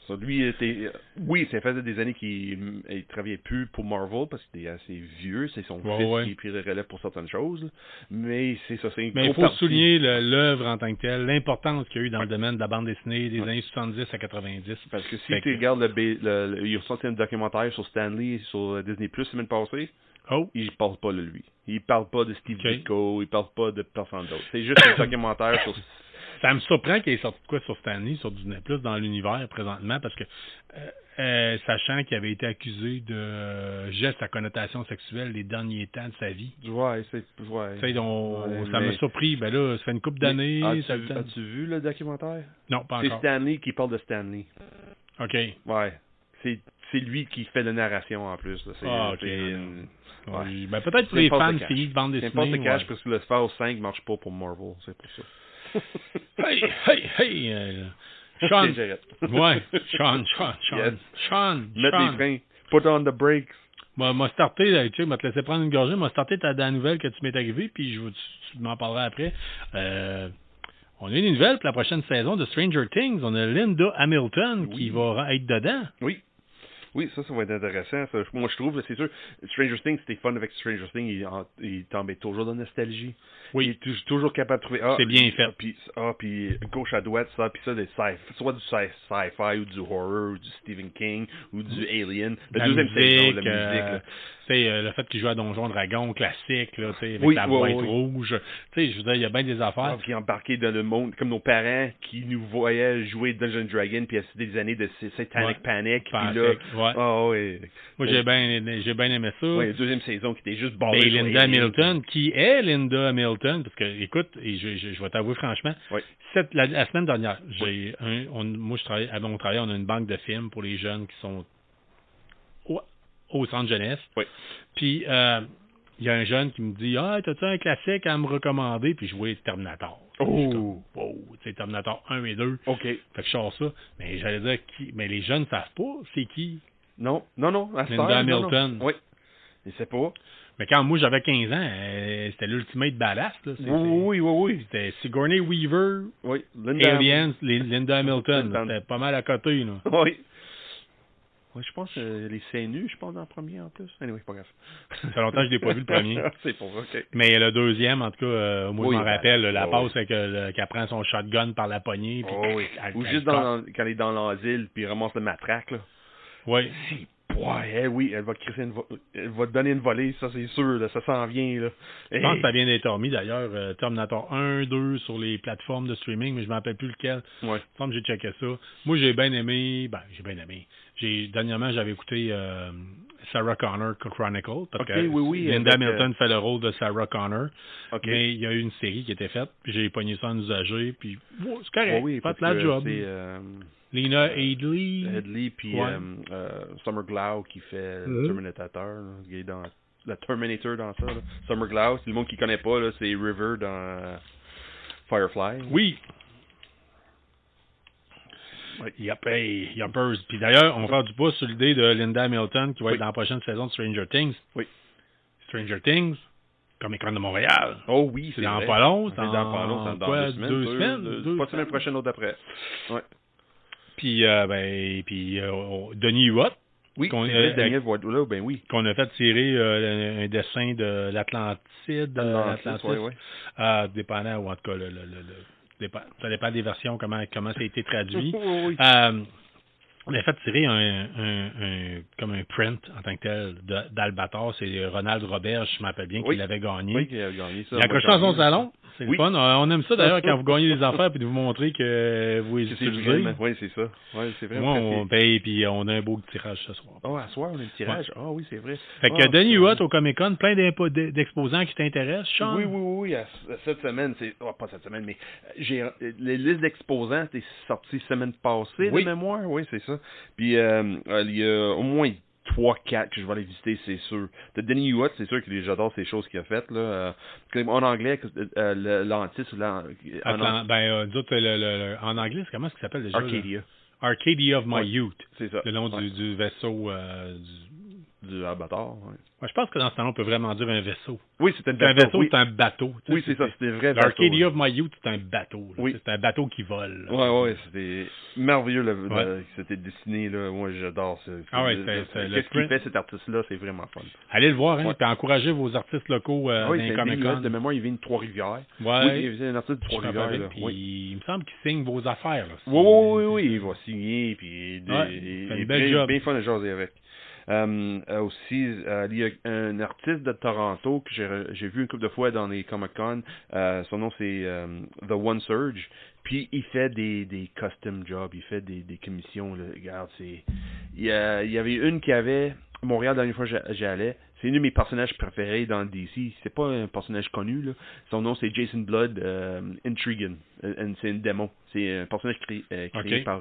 Speaker 2: So, lui était... Oui, ça faisait des années qu'il ne travaillait plus pour Marvel parce qu'il était assez vieux. C'est son fils qui a pris le relève pour certaines choses. Là. Mais c'est ça, c'est une
Speaker 1: Mais il faut souligner l'œuvre en tant que telle, l'importance qu'il y a eu dans le domaine de la bande dessinée des années 70 à 90.
Speaker 2: Parce que si tu regardes il a sorti un documentaire sur Stanley sur Disney Plus la semaine passée, il parle pas de lui. Il parle pas de Steve Ditko, il parle pas de personne d'autre. C'est juste un documentaire sur...
Speaker 1: Ça me surprend qu'il ait sorti de quoi sur Stanley, sur Disney Plus, dans l'univers présentement, parce que sachant qu'il avait été accusé de gestes à connotation sexuelle les derniers temps de sa vie.
Speaker 2: Ouais,
Speaker 1: ça m'a surpris. Ben là, ça fait une couple d'années.
Speaker 2: As-tu vu le documentaire?
Speaker 1: Non, pas encore.
Speaker 2: C'est Stanley qui parle de Stanley.
Speaker 1: OK.
Speaker 2: Ouais. C'est lui qui fait la narration en plus. Là.
Speaker 1: OK. Ben, peut-être pour les fans de filles de bande dessinée.
Speaker 2: C'est pas de cash parce que le Spell 5 marche pas pour Marvel, c'est pour ça.
Speaker 1: Hey, Sean. Sean.
Speaker 2: Mets les freins. Put on the brakes.
Speaker 1: M'a starté, tu sais, m'a te laissé prendre une gorgée, m'a starté ta nouvelle que tu m'es arrivé, puis tu m'en parleras après. On a une nouvelle pour la prochaine saison de Stranger Things. On a Linda Hamilton qui va être dedans.
Speaker 2: Oui. Oui, ça va être intéressant. Ça. Moi, je trouve, c'est sûr, Stranger Things, c'était fun avec Stranger Things, il tombait toujours dans la nostalgie.
Speaker 1: Oui.
Speaker 2: Il est toujours capable de trouver...
Speaker 1: C'est bien fait.
Speaker 2: Puis gauche à droite, ça, puis ça, soit du sci-fi, ou du horror, ou du Stephen King, ou du Alien. La deuxième saison, la musique,
Speaker 1: le fait qu'il joue à Donjon Dragon classique, là, avec la boîte rouge. Je veux dire, il y a bien des affaires.
Speaker 2: Puis embarqué dans le monde, comme nos parents qui nous voyaient jouer Dungeons Dragon, puis c'était des années de Satanic Panic. Puis là,
Speaker 1: moi, j'ai bien aimé ça.
Speaker 2: Oui, la deuxième saison qui était juste basée
Speaker 1: sur Linda Hamilton, qui est Linda Hamilton, parce que, écoute, et je vais t'avouer franchement, la semaine dernière, moi, on travaille, on a une banque de films pour les jeunes qui sont au centre jeunesse.
Speaker 2: Oui.
Speaker 1: Puis, il y a un jeune qui me dit « Ah, t'as-tu un classique à me recommander? » Puis je vois Terminator.
Speaker 2: Oh!
Speaker 1: C'est Terminator 1 et 2.
Speaker 2: OK.
Speaker 1: Fait que je sors ça. Mais j'allais dire, mais les jeunes ne savent pas c'est qui.
Speaker 2: Non.
Speaker 1: Linda Hamilton.
Speaker 2: Non. Oui. Ils ne savent pas.
Speaker 1: Mais quand moi j'avais 15 ans, c'était l'ultimate badass. Là.
Speaker 2: Oui.
Speaker 1: C'était Sigourney Weaver,
Speaker 2: oui.
Speaker 1: Aliens, Linda Hamilton. C'était pas mal à côté. Là.
Speaker 2: Oui. Oui, je pense les seins nus, je pense, dans le premier en plus. Anyway, pas grave.
Speaker 1: Ça fait longtemps que je l'ai pas vu le premier.
Speaker 2: C'est pour ça, OK.
Speaker 1: Mais le deuxième, en tout cas, moi je m'en rappelle, la passe c'est qu'elle prend son shotgun par la poignée. Puis
Speaker 2: ou juste quand elle est dans l'asile, puis elle ramasse le matraque, là.
Speaker 1: Oui.
Speaker 2: Oui, elle va te donner une volée, ça c'est sûr, là, ça s'en vient. Là.
Speaker 1: Je pense que ça vient d'être remis d'ailleurs, Terminator 1, 2 sur les plateformes de streaming, mais je ne me rappelle plus lequel.
Speaker 2: Ouais.
Speaker 1: Il me semble que j'ai checké ça. Moi j'ai bien aimé. Dernièrement j'avais écouté Sarah Connor Chronicle, parce que Linda Hamilton fait le rôle de Sarah Connor.
Speaker 2: Okay.
Speaker 1: Mais il y a eu une série qui était faite, puis j'ai pogné ça en usager, puis c'est correct,
Speaker 2: fait
Speaker 1: la job.
Speaker 2: C'est,
Speaker 1: Lena Headey.
Speaker 2: Puis Summer Glau qui fait Terminator, il est dans le Terminator dans ça. Là. Summer Glau, c'est le monde qui connaît pas, là, c'est River dans Firefly.
Speaker 1: Oui. Yuppers. Puis d'ailleurs, on va faire du pouce sur l'idée de Linda Hamilton qui va être dans la prochaine saison de Stranger Things.
Speaker 2: Oui.
Speaker 1: Stranger Things, Comic-Con de Montréal.
Speaker 2: Oh oui,
Speaker 1: c'est dans pas long.
Speaker 2: C'est dans pas long, c'est dans 2 semaines. Pas la semaine prochaine, l'autre d'après. Ouais.
Speaker 1: Puis, Denis Huot.
Speaker 2: Oui, Daniel Voidula, ben oui.
Speaker 1: Qu'on a fait tirer un dessin de l'Atlantide. Dépendant, ou en tout cas, ça dépend des versions, comment ça a été traduit.
Speaker 2: Oui.
Speaker 1: On a fait tirer comme un print en tant que tel d'Albator. C'est Ronald Robert, je m'appelle bien, qui l'avait gagné.
Speaker 2: Oui, qui a gagné ça.
Speaker 1: Il a accroché dans son salon. C'est le fun. On aime ça d'ailleurs quand vous gagnez des affaires puis de vous montrer que vous les utilisez.
Speaker 2: Oui, c'est ça. Oui, c'est vrai.
Speaker 1: Moi, on paye puis on a un beau tirage ce soir.
Speaker 2: À soir, on a un tirage. Oui, c'est vrai.
Speaker 1: Fait que Denis Huot au Comic-Con, plein d'exposants qui t'intéressent, Sean?
Speaker 2: Oui. Cette semaine, pas cette semaine, mais j'ai les listes d'exposants, c'est sorti semaine passée, de mémoire. Oui, c'est ça. Puis il y a au moins 3-4 que je vais aller visiter, c'est sûr. De Denis Huot, c'est sûr que j'adore ces choses qu'il a faites. Là. En anglais, l'Antis...
Speaker 1: en anglais, c'est comment ça s'appelle déjà?
Speaker 2: Arcadia.
Speaker 1: Arcadia of My Youth.
Speaker 2: C'est ça.
Speaker 1: Le nom du vaisseau...
Speaker 2: du Avatar, oui.
Speaker 1: Ouais, je pense que dans ce temps-là, on peut vraiment dire un vaisseau.
Speaker 2: Oui, c'est un bateau.
Speaker 1: Un vaisseau, c'est un bateau.
Speaker 2: Oui, c'est ça, c'est vrai bateau.
Speaker 1: L'Arcadia of My Youth, c'est un bateau. Oui. C'est un bateau qui vole.
Speaker 2: Oui, c'était merveilleux c'était dessiné. Là. Moi, j'adore ça. Qu'est-ce qu'il fait, cet artiste-là, c'est vraiment fun.
Speaker 1: Allez le voir, puis encouragez vos artistes locaux dans les Comic-Con.
Speaker 2: De mémoire, il vient de Trois-Rivières.
Speaker 1: Oui,
Speaker 2: il vient un artiste de Trois-Rivières.
Speaker 1: Puis il me semble qu'il signe vos affaires. Là.
Speaker 2: Oui, il va signer, puis
Speaker 1: il est
Speaker 2: bien fun à jaser avec. Aussi, il y a un artiste de Toronto que j'ai vu une couple de fois dans les Comic-Con. Son nom, c'est The One Surge. Puis, il fait des custom jobs. Il fait des commissions. Là. Regarde, il y avait une qui avait... Montréal, la dernière fois que j'y allais, c'est un de mes personnages préférés dans le DC. C'est pas un personnage connu, là. Son nom, c'est Jason Blood Intrigan. C'est une démon. C'est un personnage créé par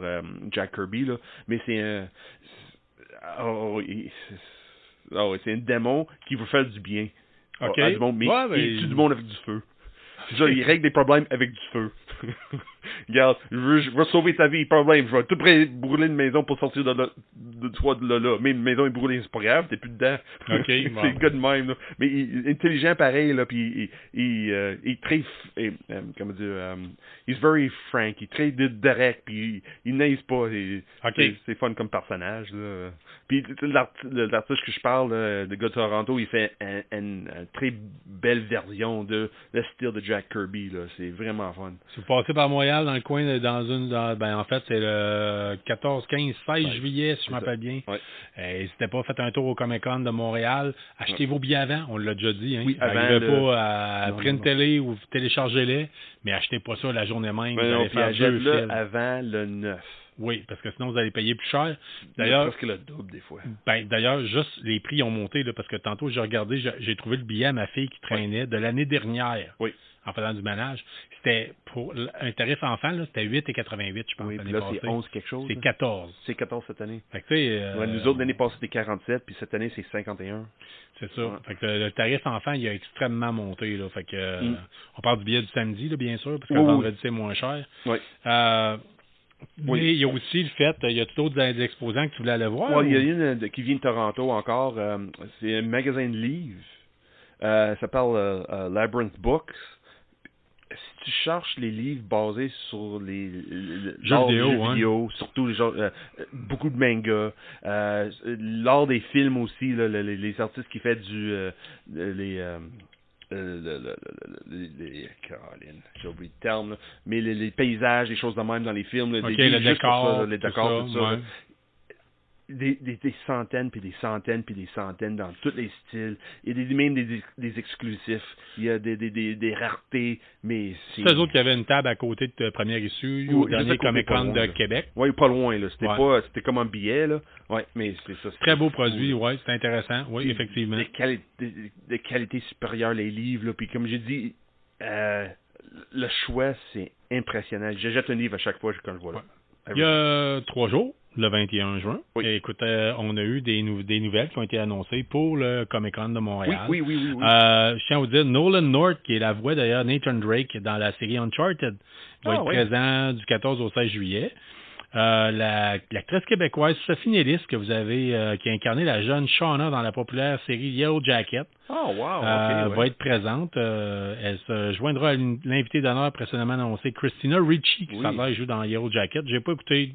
Speaker 2: Jack Kirby, là. Mais c'est un... c'est un démon qui veut faire du bien.
Speaker 1: OK.
Speaker 2: Du monde, mais il tue du monde avec du feu. C'est ça, il règle des problèmes avec du feu. Regarde, je veux sauver ta vie, problème. Je vais tout brûler une maison pour sortir de toi de là. Mais une maison est brûlée, c'est pas grave, t'es plus dedans.
Speaker 1: OK,
Speaker 2: C'est
Speaker 1: bon.
Speaker 2: le gars de même, là. Mais il est intelligent pareil, là, puis il est très, comment dire, he's very frank, il est très direct, puis il niaise pas. C'est fun comme personnage, là. Puis l'artiste que je parle, le gars de Toronto, il fait une très belle version de le style de Jack Kirby, là. C'est vraiment fun.
Speaker 1: Si vous passez par Montréal, dans le coin, en fait, c'est le 14, 15, 16 juillet, si je m'appelle bien.
Speaker 2: Ouais.
Speaker 1: N'hésitez pas, faites un tour au Comic-Con de Montréal. Achetez vos billets avant, on l'a déjà dit. Hein.
Speaker 2: Oui, avant.
Speaker 1: N'arrivez pas à printez-les ou téléchargez-les, mais achetez pas ça la journée même.
Speaker 2: Vous allez faire achète-le avant le 9.
Speaker 1: Oui, parce que sinon, vous allez payer plus cher.
Speaker 2: D'ailleurs, presque le double des fois.
Speaker 1: D'ailleurs, juste les prix ont monté, là, parce que tantôt, j'ai regardé, j'ai trouvé le billet à ma fille qui traînait de l'année dernière.
Speaker 2: Oui.
Speaker 1: En faisant du ménage. C'était pour un tarif enfant, là, c'était 8,88, je pense.
Speaker 2: Oui, puis là, c'est 11 quelque chose.
Speaker 1: C'est 14.
Speaker 2: C'est 14 cette année.
Speaker 1: Fait que,
Speaker 2: nous autres, l'année passée, c'était 47, puis cette année, c'est 51.
Speaker 1: C'est ça. Ouais. Fait que le tarif enfant, il a extrêmement monté. Là. Fait que, on parle du billet du samedi, là, bien sûr, parce que le vendredi, c'est moins cher.
Speaker 2: Oui.
Speaker 1: Mais il y a aussi le fait, il y a d'autres exposants que tu voulais aller voir?
Speaker 2: Oui, il y a une qui vient de Toronto encore. C'est un magasin de livres. Ça s'appelle Labyrinth Books. Si tu cherches les livres basés sur les
Speaker 1: jeux vidéo,
Speaker 2: surtout les genres, beaucoup de mangas, l'art des films aussi, là, les artistes qui font Caroline, j'ai oublié le terme, là, mais les paysages, les choses de même dans les films, là,
Speaker 1: les décors,
Speaker 2: les décors, tout ça.
Speaker 1: Ouais.
Speaker 2: Des centaines, puis des centaines, puis des centaines dans tous les styles. Il y a même des exclusifs. Il y a des raretés, mais c'est...
Speaker 1: C'est eux autres qui avaient une table à côté de première issue au dernier Comic-Con de Québec.
Speaker 2: Oui, pas loin, là. C'était comme un billet, là. Oui, mais c'est ça.
Speaker 1: Très beau produit, oui, c'est intéressant. Oui, effectivement.
Speaker 2: De qualité supérieure, les livres, là. Puis comme j'ai dit, le choix, c'est impressionnant. Je jette un livre à chaque fois quand je vois là.
Speaker 1: Il y a 3 jours, le 21 juin. Oui. Et écoute, on a eu des nouvelles qui ont été annoncées pour le Comic-Con de Montréal.
Speaker 2: Oui.
Speaker 1: Je tiens à vous dire, Nolan North, qui est la voix d'ailleurs Nathan Drake dans la série Uncharted, va être présent du 14 au 16 juillet. L'actrice québécoise Sophie Nélis, que vous avez, qui a incarné la jeune Shauna dans la populaire série Yellow Jacket, va être présente. Elle se joindra à l'invité d'honneur précédemment annoncé, Christina Ricci, qui s'en joue dans Yellow Jacket. J'ai pas écouté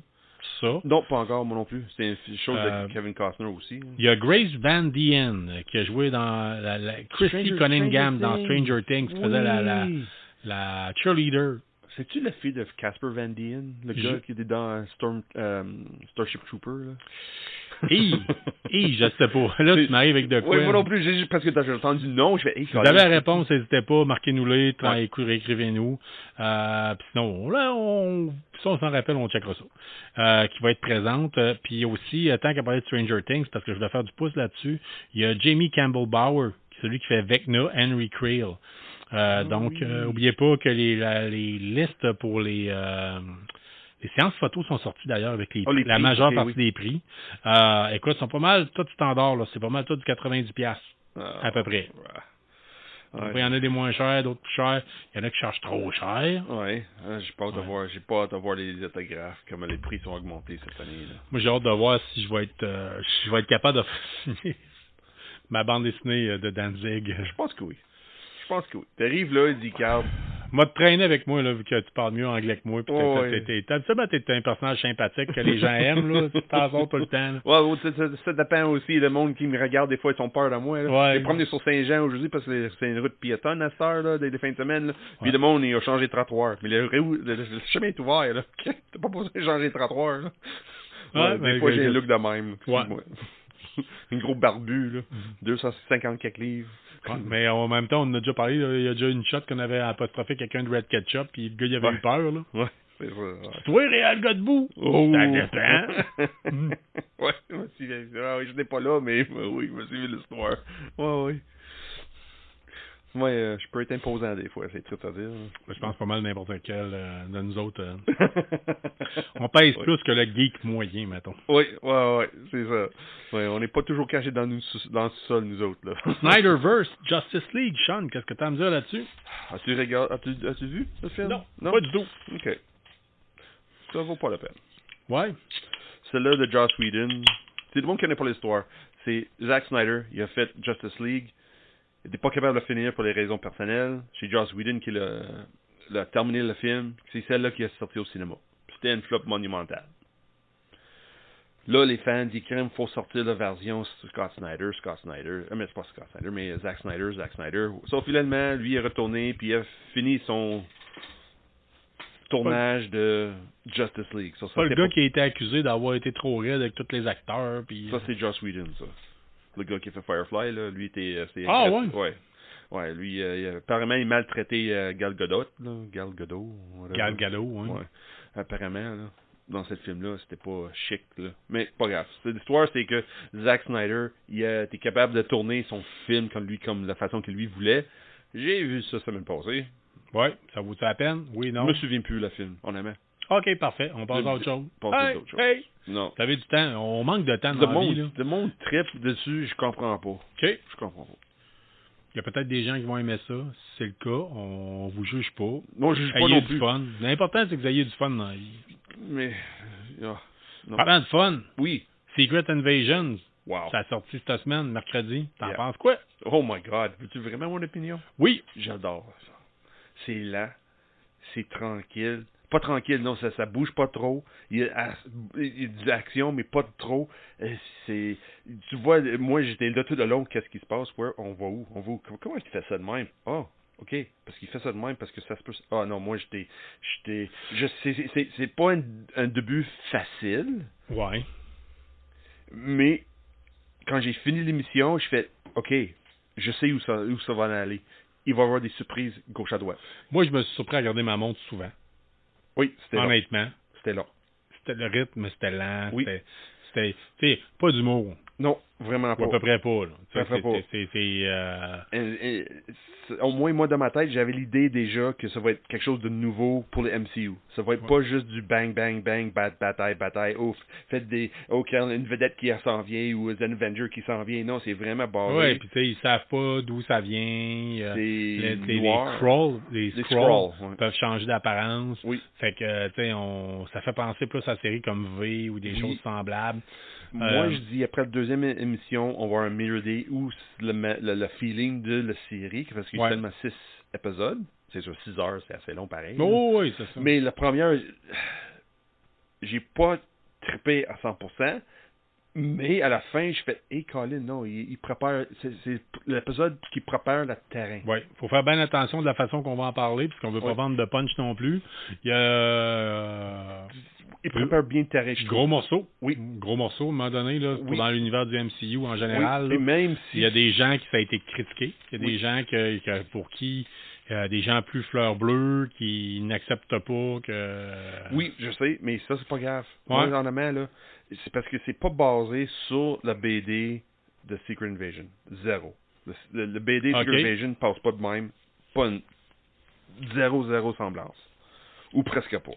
Speaker 1: ça.
Speaker 2: Non, pas encore, moi non plus. C'est une chose de Kevin Costner aussi.
Speaker 1: Il y a Grace Van Dien, qui a joué dans Christy Cunningham dans Stranger Things, qui faisait la cheerleader.
Speaker 2: C'est-tu la fille de Casper Van Dien, le gars qui était dans Starship Trooper, là?
Speaker 1: Je sais pas. Là, tu m'arrives avec de quoi?
Speaker 2: Oui, moi non plus, juste parce que j'ai entendu le nom, je fais...
Speaker 1: Si vous avez la réponse, n'hésitez pas, marquez-nous-les, écrivez-nous. Puis sinon, là, on s'en rappelle, on checkera ça. Qui va être présente. Puis aussi, tant qu'à parler de Stranger Things, parce que je voulais faire du pouce là-dessus, il y a Jamie Campbell Bower, celui qui fait Vecna, Henry Creel. Donc, n'oubliez pas que les listes pour les séances photos sont sorties d'ailleurs avec la majeure partie des prix. Écoute, sont pas mal tout standard, là. C'est pas mal tout du 90$, à peu près. Il y en a des moins chers, d'autres plus chers. Il y en a qui chargent trop cher.
Speaker 2: Oui, j'ai pas hâte de voir les autographes, comme les prix sont augmentés cette année. Là.
Speaker 1: Moi, j'ai hâte de voir si je vais être capable de faire ma bande dessinée de Danzig.
Speaker 2: Je pense que oui. T'arrives là, il dit Carl.
Speaker 1: Moi, te traîner avec moi, là, vu que tu parles mieux anglais que moi. Puis t'es un personnage sympathique que les gens aiment, là. Tu t'en sors tout le temps.
Speaker 2: Ouais, ça dépend aussi. Le monde qui me regarde, des fois, ils ont peur de moi. Là. Je vais promener sur Saint-Jean aujourd'hui parce que c'est une route piétonne à cette heure, là, des fins de semaine. Là. Puis le monde, il a changé de trottoir. Mais le chemin est ouvert, là. T'as pas besoin de changer de trottoir, là. Des fois, j'ai un look de même. Une grosse barbu, là. 250 quelques livres.
Speaker 1: Ouais, mais en même temps, on en a déjà parlé, là, il y a déjà une shot qu'on avait apostrophé quelqu'un de Red Ketchup, puis le gars, il avait eu peur, là.
Speaker 2: Ouais, c'est ça. Ouais.
Speaker 1: Toi, Réal Godbout!
Speaker 2: Oh!
Speaker 1: Ça dépend!
Speaker 2: Ouais, je n'étais pas là, mais oui, je me suis vu l'histoire. Ouais. Moi, je peux être imposant des fois, c'est triste à dire.
Speaker 1: Je pense pas mal n'importe quel de nous autres. On pèse plus que le geek moyen, mettons.
Speaker 2: Oui, c'est ça. Ouais, on n'est pas toujours cachés dans le sol, nous autres. Là.
Speaker 1: Snyderverse, Justice League, Sean, qu'est-ce que tu as à me dire là-dessus?
Speaker 2: As-tu vu le film?
Speaker 1: Non, pas du tout.
Speaker 2: OK. Ça vaut pas la peine.
Speaker 1: Ouais.
Speaker 2: Celle-là de Joss Whedon, c'est le monde qui connaît pas l'histoire. C'est Zack Snyder, il a fait Justice League. Il n'était pas capable de le finir pour des raisons personnelles. C'est Joss Whedon qui l'a terminé le film. C'est celle-là qui est sortie au cinéma. C'était une flop monumentale. Là, les fans disent qu'il faut sortir la version Scott Snyder. Mais c'est pas Scott Snyder, mais Zack Snyder. Sauf finalement, lui est retourné puis il a fini son tournage de Justice League. Ça,
Speaker 1: pas le gars qui a été accusé d'avoir été trop raide avec tous les acteurs. Puis...
Speaker 2: Ça, c'est Joss Whedon, ça. Le gars qui a fait Firefly, là, lui était...
Speaker 1: ouais?
Speaker 2: Ouais, lui, apparemment, il maltraitait Gal Gadot, là. Gal Gadot,
Speaker 1: ouais.
Speaker 2: Apparemment, là, dans ce film-là, c'était pas chic, là. Mais pas grave. L'histoire, c'est que Zack Snyder, il a été capable de tourner son film comme la façon qu'il lui voulait. J'ai vu ça semaine passée.
Speaker 1: Ouais, ça vaut la peine? Oui, non?
Speaker 2: Je me souviens plus, le film, honnêtement.
Speaker 1: OK, parfait. On passe à autre chose.
Speaker 2: Hey!
Speaker 1: Non. T'avais du temps. On manque de temps dans la vie, là.
Speaker 2: Le monde tripe dessus, je comprends pas.
Speaker 1: OK.
Speaker 2: Je comprends pas.
Speaker 1: Il y a peut-être des gens qui vont aimer ça. Si c'est le cas, on vous juge pas.
Speaker 2: Non, je juge pas non plus.
Speaker 1: Du fun. L'important, c'est que vous ayez du fun dans la vie.
Speaker 2: Mais... non.
Speaker 1: Parlant de fun.
Speaker 2: Oui.
Speaker 1: Secret Invasions.
Speaker 2: Wow.
Speaker 1: Ça a sorti cette semaine, mercredi. T'en penses quoi?
Speaker 2: Oh my God. Veux-tu vraiment mon opinion?
Speaker 1: Oui.
Speaker 2: J'adore ça. C'est lent. C'est tranquille. Pas tranquille, non, ça bouge pas trop. Il y a de l'action, mais pas trop. Tu vois, moi, j'étais là tout le long, qu'est-ce qui se passe? On va où? Comment est-ce qu'il fait ça de même? Ah, OK, parce qu'il fait ça de même, parce que ça se peut... Ah non, moi, c'est pas un début facile.
Speaker 1: Ouais.
Speaker 2: Mais, quand j'ai fini l'émission, je fais, OK, je sais où ça va aller. Il va y avoir des surprises gauche à droite.
Speaker 1: Moi, je me suis surpris à regarder ma montre souvent.
Speaker 2: Oui, c'était long.
Speaker 1: Honnêtement.
Speaker 2: C'était long.
Speaker 1: C'était le rythme, c'était lent.
Speaker 2: Oui.
Speaker 1: C'était pas d'humour.
Speaker 2: Non, vraiment pas.
Speaker 1: À peu près pas.
Speaker 2: Au moins, moi, dans ma tête, j'avais l'idée déjà que ça va être quelque chose de nouveau pour le MCU. Ça va être pas juste du bang, bang, bang, bataille, ouf. Faites une vedette qui s'en vient ou un Avenger qui s'en vient. Non, c'est vraiment basé.
Speaker 1: Oui, puis tu sais, ils savent pas d'où ça vient.
Speaker 2: Les
Speaker 1: Skrulls peuvent changer d'apparence.
Speaker 2: Oui.
Speaker 1: Fait que, tu sais, ça fait penser plus à séries comme V ou des choses semblables.
Speaker 2: Moi, je dis, après la deuxième émission, on va avoir un Mirror Day où le feeling de la série, parce qu'il y a seulement 6 épisodes. C'est sûr, 6 heures, c'est assez long pareil.
Speaker 1: Oh, oui, c'est ça.
Speaker 2: Mais la première, j'ai pas trippé à 100%, mais à la fin, je fais, hey, Colin, non, il prépare, c'est l'épisode qui prépare le terrain.
Speaker 1: Oui, il faut faire bien attention de la façon qu'on va en parler, puisqu'on veut pas vendre de punch non plus.
Speaker 2: Il prépare bien le terrain.
Speaker 1: Gros morceau.
Speaker 2: Oui.
Speaker 1: Gros morceau, à un moment donné, là, dans l'univers du MCU en général.
Speaker 2: Oui. Et même si...
Speaker 1: Il y a des gens qui ça a été critiqué. Il y a des gens pour qui des gens plus fleurs bleues qui n'acceptent pas que...
Speaker 2: Oui, je sais, mais ça, c'est pas grave.
Speaker 1: Ouais.
Speaker 2: Moi, honnêtement, là, c'est parce que c'est pas basé sur la BD de Secret Invasion. Zéro. Le BD Secret Invasion passe pas de même. Pas une... Zéro semblance. Ou presque pas.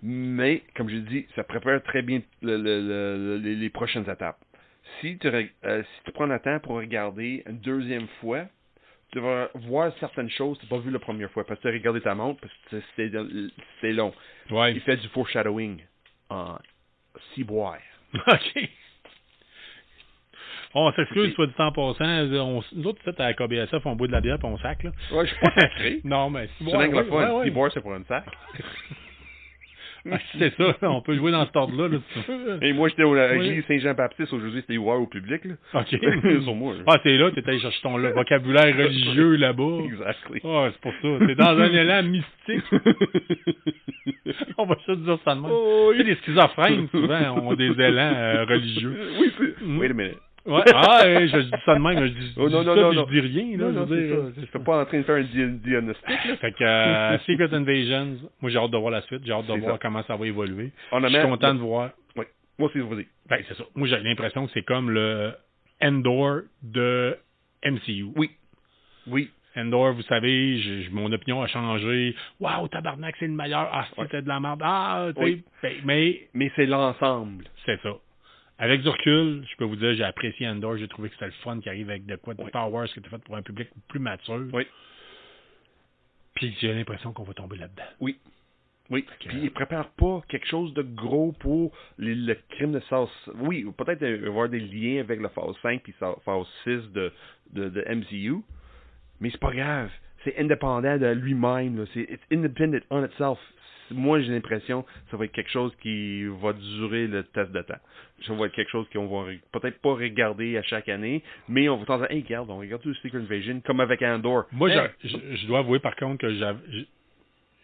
Speaker 2: Mais, comme je dis, ça prépare très bien les prochaines étapes. Si tu prends le temps pour regarder une deuxième fois, tu vas voir certaines choses que tu n'as pas vues la première fois, parce que tu as regardé ta montre, parce que c'est long.
Speaker 1: Ouais.
Speaker 2: Il fait du foreshadowing en ciboire.
Speaker 1: OK. On s'excuse, soit du temps passant. Nous autres, à la KBSF, on boit de la bière et on sac. Là.
Speaker 2: Ouais, je suis pas sacré.
Speaker 1: Non, mais
Speaker 2: ciboire. C'est l'anglophone. Ciboire, c'est pour un sac.
Speaker 1: C'est ça, on peut jouer dans cet ordre-là. Là,
Speaker 2: et moi, j'étais à l'église Saint-Jean-Baptiste, aujourd'hui, c'était ouvert au public. Là.
Speaker 1: OK.
Speaker 2: Sur moi.
Speaker 1: Ah, c'est là, t'étais allé chercher ton vocabulaire religieux là-bas.
Speaker 2: Exactement.
Speaker 1: Ah, c'est pour ça. T'es dans un élan mystique. On va juste dire ça de même.
Speaker 2: Oh, oui.
Speaker 1: Tu sais, les schizophrènes, souvent, ont des élans religieux.
Speaker 2: Oui, c'est... Wait a minute.
Speaker 1: Ouais. Je dis ça de même, je dis je dis rien. Là,
Speaker 2: non, je suis pas en train de faire un diagnostic. Là.
Speaker 1: Fait que Secret Invasions, moi j'ai hâte de voir la suite, j'ai hâte de voir comment ça va évoluer. Je suis content de voir.
Speaker 2: Oui, moi aussi, vas-y.
Speaker 1: Ben, c'est ça. Moi j'ai l'impression que c'est comme le Endor de MCU.
Speaker 2: Oui. Oui.
Speaker 1: Andor, vous savez, mon opinion a changé. Waouh, tabarnak, c'est le meilleur. Ah, c'était de la merde. Ah, tu sais.
Speaker 2: Oui. Mais c'est l'ensemble.
Speaker 1: C'est ça. Avec du recul, je peux vous dire, j'ai apprécié Andor. J'ai trouvé que c'était le fun qui arrive avec de quoi de Star Wars qui était fait pour un public plus mature.
Speaker 2: Oui.
Speaker 1: Puis j'ai l'impression qu'on va tomber là-dedans.
Speaker 2: Oui. Oui, puis ils préparent pas quelque chose de gros pour le crime de phase. Oui, peut-être avoir des liens avec la phase 5 puis phase 6 de MCU, mais c'est pas grave. C'est indépendant de lui-même. C'est it's independent on itself. Moi, j'ai l'impression que ça va être quelque chose qui va durer le test de temps. Ça va être quelque chose qu'on va peut-être pas regarder à chaque année, mais on va tenter, hey, regarde, on regarde tout le Secret Invasion, comme avec Andor.
Speaker 1: Moi, je dois avouer, par contre, que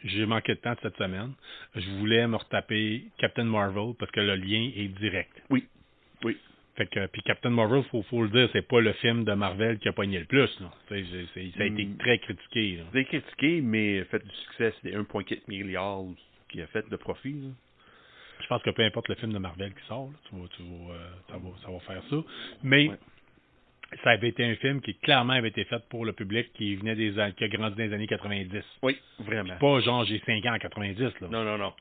Speaker 1: j'ai manqué de temps cette semaine. Je voulais me retaper Captain Marvel parce que le lien est direct.
Speaker 2: Oui. Oui.
Speaker 1: Fait que, puis Captain Marvel, faut le dire, c'est pas le film de Marvel qui a pogné le plus. Là. Ça a été très critiqué. Là.
Speaker 2: C'est critiqué, mais fait du succès, c'est 1,4 milliard qui a fait de profit. Là.
Speaker 1: Je pense que peu importe le film de Marvel qui sort, là, ça va faire ça. Mais ça avait été un film qui clairement avait été fait pour le public qui venait qui a grandi dans les années 90.
Speaker 2: Oui, vraiment.
Speaker 1: Puis pas genre j'ai 5 ans en 90. Là.
Speaker 2: Non.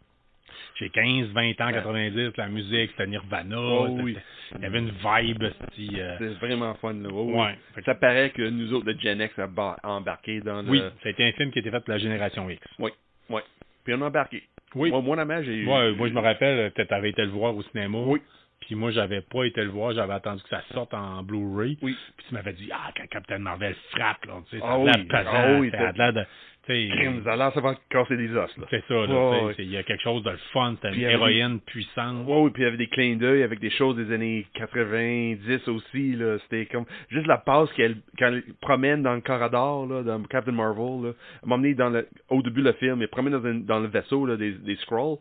Speaker 1: J'ai 15, 20 ans en 90, la musique, c'était Nirvana.
Speaker 2: Oui.
Speaker 1: Il y avait une vibe.
Speaker 2: C'est vraiment fun. Là.
Speaker 1: Ouais.
Speaker 2: Ça paraît que nous autres, de Gen X, a embarqué dans le...
Speaker 1: Oui, ça a été un film qui a été fait pour la génération X.
Speaker 2: Oui. Puis on a embarqué.
Speaker 1: Oui.
Speaker 2: Moi, j'ai...
Speaker 1: Moi, je me rappelle, tu avais été le voir au cinéma.
Speaker 2: Oui.
Speaker 1: Puis moi, j'avais pas été le voir, j'avais attendu que ça sorte en Blu-ray.
Speaker 2: Oui.
Speaker 1: Puis tu m'avais dit, quand Captain Marvel frappe, là, tu sais, ça
Speaker 2: a
Speaker 1: a l'air pesant, ça a l'air de...
Speaker 2: Ça a l'air, ça va casser des os, là.
Speaker 1: C'est ça, là. Il y a quelque chose de le fun, c'est une héroïne puissante.
Speaker 2: Oui, puis il y avait des clins d'œil avec des choses des années 90 aussi, là. C'était comme... Juste la passe quand elle promène dans le corridor, là, dans Captain Marvel, là. Elle m'a emmené au début le film, elle promène dans le vaisseau, là, des Skrulls.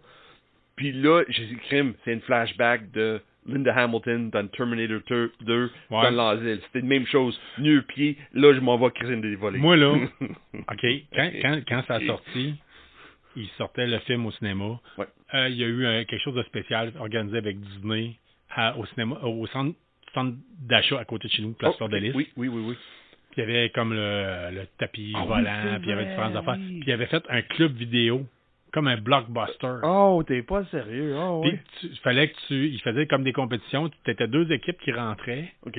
Speaker 2: Puis là, j'ai dit, crime, c'est une flashback de Linda Hamilton dans Terminator 2 dans l'asile. C'était la même chose. Nu pied, là, je m'en vais crime des volets.
Speaker 1: Moi, là, OK, quand ça a sorti, il sortait le film au cinéma.
Speaker 2: Ouais.
Speaker 1: Il y a eu quelque chose de spécial organisé avec Disney au cinéma, au centre d'achat à côté de chez nous, Place Fleur de Lys.
Speaker 2: Oui.
Speaker 1: Puis il y avait comme le tapis volant, puis il y avait différentes affaires. Puis il avait fait un club vidéo. Comme un blockbuster.
Speaker 2: Oh, t'es pas sérieux. Oh,
Speaker 1: puis il faisait comme des compétitions. T'étais 2 équipes qui rentraient.
Speaker 2: OK.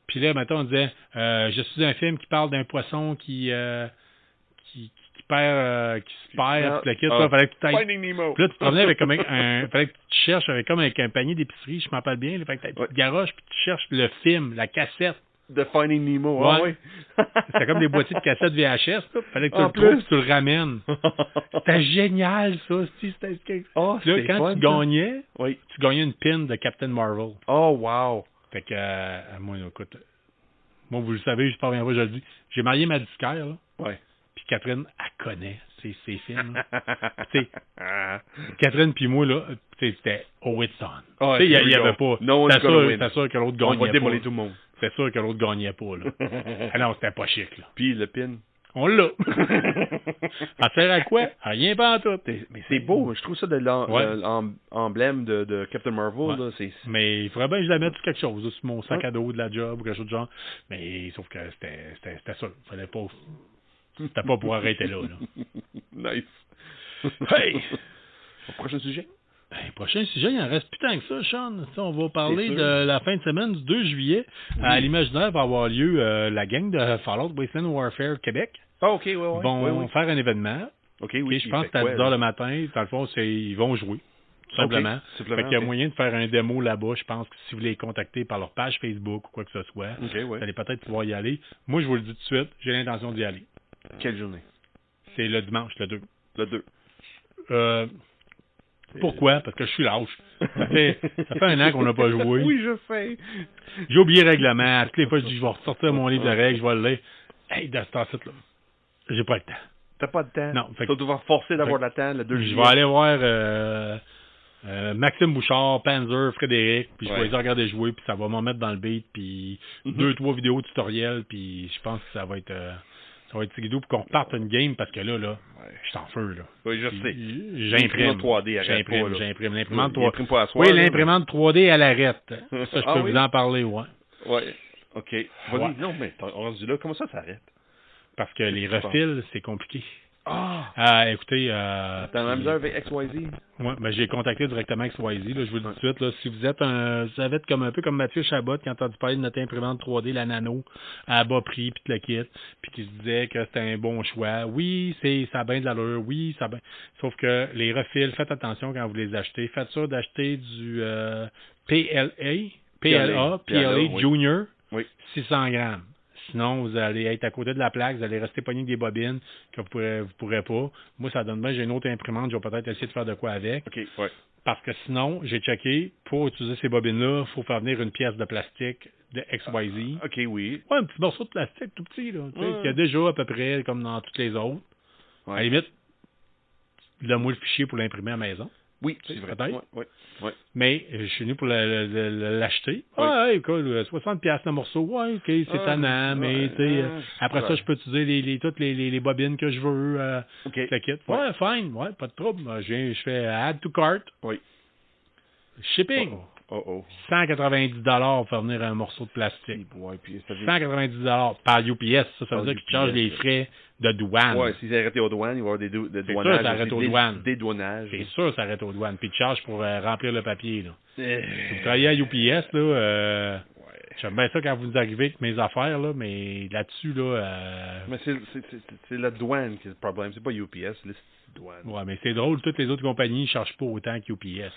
Speaker 1: Puis là, maintenant, on disait, je suis un film qui parle d'un poisson qui se perd, le kit. Fallait que tu t'ailles.
Speaker 2: Finding Nemo.
Speaker 1: Puis là, tu te promenais avec comme fallait que tu cherches avec un panier d'épicerie, je m'en rappelle bien. Fallait que tu te garoches, puis tu cherches le film, la cassette.
Speaker 2: De Finding Nemo,
Speaker 1: oui. C'était comme des boîtiers de cassettes VHS. Fallait que tu le trouves, tu le ramènes. C'était génial, ça. Là, quand tu gagnais, tu gagnais une pin de Captain Marvel.
Speaker 2: Oh, wow.
Speaker 1: Fait que, moi, écoute, moi, vous le savez, je parviens pas, je le dis. J'ai marié ma disquaire, là.
Speaker 2: Ouais.
Speaker 1: Puis Catherine, elle connaît ces films. Catherine puis moi, là, c'était Oh, it's on. Il y avait pas. C'était sûr que l'autre gagnait pas.
Speaker 2: On va démolir tout le monde.
Speaker 1: C'est sûr que l'autre gagnait pas, là. Ah non, c'était pas chic, là.
Speaker 2: Puis le pin.
Speaker 1: On l'a. Ça sert à quoi? À rien pas en tout.
Speaker 2: Mais c'est beau. Je trouve ça de l'emblème de Captain Marvel. Là,
Speaker 1: mais il faudrait bien que je la mette sur quelque chose, là, sur mon sac à dos de la job ou quelque chose de genre. Mais sauf que c'était ça. Fallait pas... C'était pas pour arrêter là.
Speaker 2: Nice.
Speaker 1: Hey!
Speaker 2: Au prochain sujet?
Speaker 1: Prochain sujet, il en reste plus tant que ça, Sean. On va parler de la fin de semaine du 2 juillet. À l'Imaginaire va avoir lieu la gang de Fallout Wasteland Warfare Québec.
Speaker 2: Ah, OK,
Speaker 1: vont faire un événement.
Speaker 2: OK, oui.
Speaker 1: Je pense que c'est à 10h le matin. Dans le fond, ils vont jouer. Tout simplement. Fait qu'il y a moyen de faire un démo là-bas. Je pense que si vous les contactez par leur page Facebook ou quoi que ce soit, vous allez peut-être pouvoir y aller. Moi, je vous le dis tout de suite, j'ai l'intention d'y aller.
Speaker 2: Quelle journée?
Speaker 1: C'est le dimanche, le 2.
Speaker 2: Le 2.
Speaker 1: Pourquoi? Parce que je suis lâche. Ça fait 1 an qu'on n'a pas joué.
Speaker 2: Oui, je sais.
Speaker 1: J'ai oublié le règlement. Toutes les fois, je dis, je vais ressortir mon livre de règles, je vais le lire. Hey, dans ce temps-là, j'ai pas le temps.
Speaker 2: T'as pas de temps?
Speaker 1: Non.
Speaker 2: Tu vas devoir forcer d'avoir le temps le 2 juillet.
Speaker 1: Je vais aller voir Maxime Bouchard, Panzer, Frédéric, puis je vais les regarder jouer, puis ça va m'en mettre dans le beat, puis 2-3 vidéos tutoriels, puis je pense que ça va être... Ça va être guidou pour qu'on reparte une game parce que là, je suis en feu, là.
Speaker 2: Oui, je sais.
Speaker 1: J'imprime.
Speaker 2: 3D,
Speaker 1: j'imprime. L'imprimante 3D.
Speaker 2: J'imprime pas à soir.
Speaker 1: Oui, l'imprimante 3D, elle arrête. Ça, je peux vous en parler,
Speaker 2: Oui. OK. Vas-y, non, mais on rendu là, comment ça s'arrête?
Speaker 1: parce que les refils, c'est compliqué. Écoutez...
Speaker 2: T'as la misère avec XYZ?
Speaker 1: Oui, ben, j'ai contacté directement XYZ, là, je vous le dis tout de suite, là, si vous êtes comme un peu comme Mathieu Chabot, qui a entendu parler de notre imprimante 3D, la Nano, à bas prix, puis le kit, puis qui se disait que c'était un bon choix. Oui, ça a bien de l'allure, oui, ça a bien... Sauf que les refils, faites attention quand vous les achetez. Faites sûr d'acheter du PLA Junior, 600 grammes. Sinon, vous allez être à côté de la plaque, vous allez rester pogné avec des bobines que vous pourrez pas. Moi, ça donne bien, j'ai une autre imprimante, je vais peut-être essayer de faire de quoi avec. Parce que sinon, j'ai checké, pour utiliser ces bobines-là, il faut faire venir une pièce de plastique de XYZ.
Speaker 2: Oui.
Speaker 1: Ouais, un petit morceau de plastique tout petit, là. Qui a déjà à peu près, comme dans toutes les autres. À la limite, donne-moi le fichier pour l'imprimer à la maison.
Speaker 2: Oui, c'est vrai.
Speaker 1: Peut-être.
Speaker 2: Oui.
Speaker 1: Mais je suis venu pour l'acheter. Écoute, 60$ le morceau. Ouais, OK, c'est tannant, mais tu sais, après ça, je peux utiliser toutes les bobines que je veux. Le kit. Ouais, fine. Ouais, pas de trouble. Je fais add to cart.
Speaker 2: Oui.
Speaker 1: Shipping. 190$ pour faire venir un morceau de plastique. 190$ par UPS. Ça veut dire qu'ils chargent les frais de douane.
Speaker 2: Oui, s'ils arrêtent aux douanes, il va y avoir des douanages.
Speaker 1: C'est sûr, ça arrête aux douanes.
Speaker 2: Des douanages.
Speaker 1: C'est sûr, ça arrête aux douanes. Puis ils chargent pour remplir le papier. Là. Si vous travaillez à UPS, là, j'aime bien ça quand vous arrivez avec mes affaires, là, mais là-dessus, là...
Speaker 2: Mais c'est la douane qui est le problème. C'est pas UPS, c'est la douane.
Speaker 1: Ouais, mais c'est drôle, toutes les autres compagnies ne chargent pas autant qu'UPS.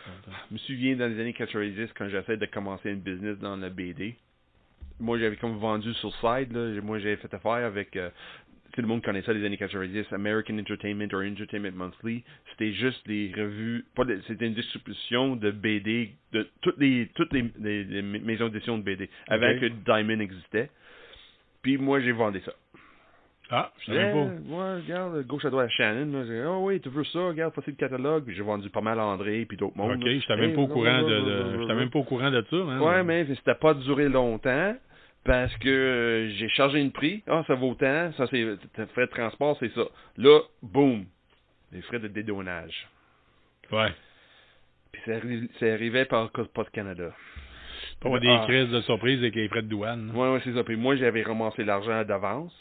Speaker 2: Je me souviens dans les années 90, quand j'essayais de commencer une business dans la BD, moi j'avais comme vendu sur side, là, moi j'avais fait affaire avec... tout le monde connaît ça les années 90, American Entertainment ou Entertainment Monthly. C'était juste des revues, c'était une distribution de BD, de toutes les maisons d'édition de BD, avant que Diamond existait. Puis moi j'ai vendu ça.
Speaker 1: Je savais pas.
Speaker 2: Moi, regarde, gauche à droite à Shannon. Là, j'ai dit, oui, tu veux ça, regarde, voici le catalogue. Puis j'ai vendu pas mal à André, puis d'autres mondes. OK,
Speaker 1: je t'avais même pas au courant j'étais même pas au courant de ça. Hein,
Speaker 2: ouais, mais c'était pas duré longtemps. Parce que j'ai chargé une prix. Ça vaut tant. Ça, c'est frais de transport, c'est ça. Là, boum. Les frais de dédouanage.
Speaker 1: Ouais.
Speaker 2: Puis ça arrivait par Post Canada.
Speaker 1: Pas des crises de surprise avec les frais de douane.
Speaker 2: Ouais, c'est ça. Puis moi, j'avais ramassé l'argent d'avance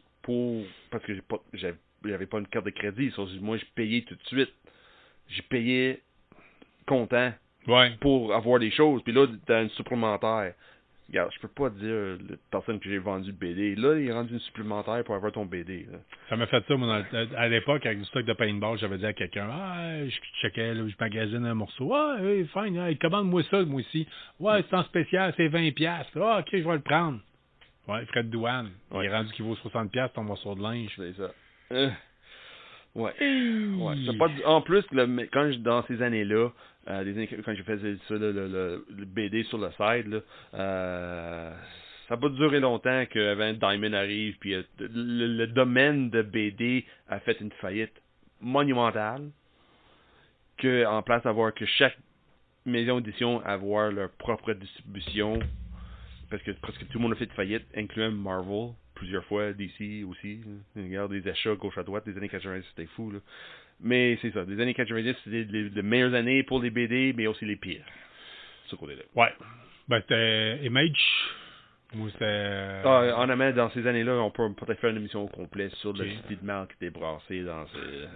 Speaker 2: parce que j'avais pas une carte de crédit. Moi, je payais tout de suite. J'ai payé content pour avoir des choses. Puis là, t'as une supplémentaire. Regarde, je peux pas dire la personne que j'ai vendu le BD. Là, il est rendu une supplémentaire pour avoir ton BD. Là.
Speaker 1: Ça m'a fait ça, moi, à l'époque, avec du stock de paintball, j'avais dit à quelqu'un, je checkais, là, je magasine un morceau. Fine, commande-moi ça, moi aussi. Ouais, c'est en spécial, c'est 20$. OK, je vais le prendre. Ouais, frais de douane. Il est rendu qu'il vaut 60$ ton morceau de linge.
Speaker 2: C'est ça. C'est pas en plus, dans ces années-là, quand je faisais ça, le BD sur le side, là, ça n'a pas duré longtemps qu'avant Diamond arrive, puis le domaine de BD a fait une faillite monumentale, en place d'avoir que chaque maison d'édition avoir leur propre distribution, parce que presque tout le monde a fait de faillite, incluant Marvel. Plusieurs fois, DC aussi. Regarde des achats gauche à droite des années 90, c'était fou. Là. Mais c'est ça, les années 90, c'était les meilleures années pour les BD, mais aussi les pires. Ce côté-là.
Speaker 1: Ouais. Ben, c'était Image. Moi, c'était...
Speaker 2: honnêtement, dans ces années-là, on peut peut-être faire une émission au complet sur le style de marque débrassé dans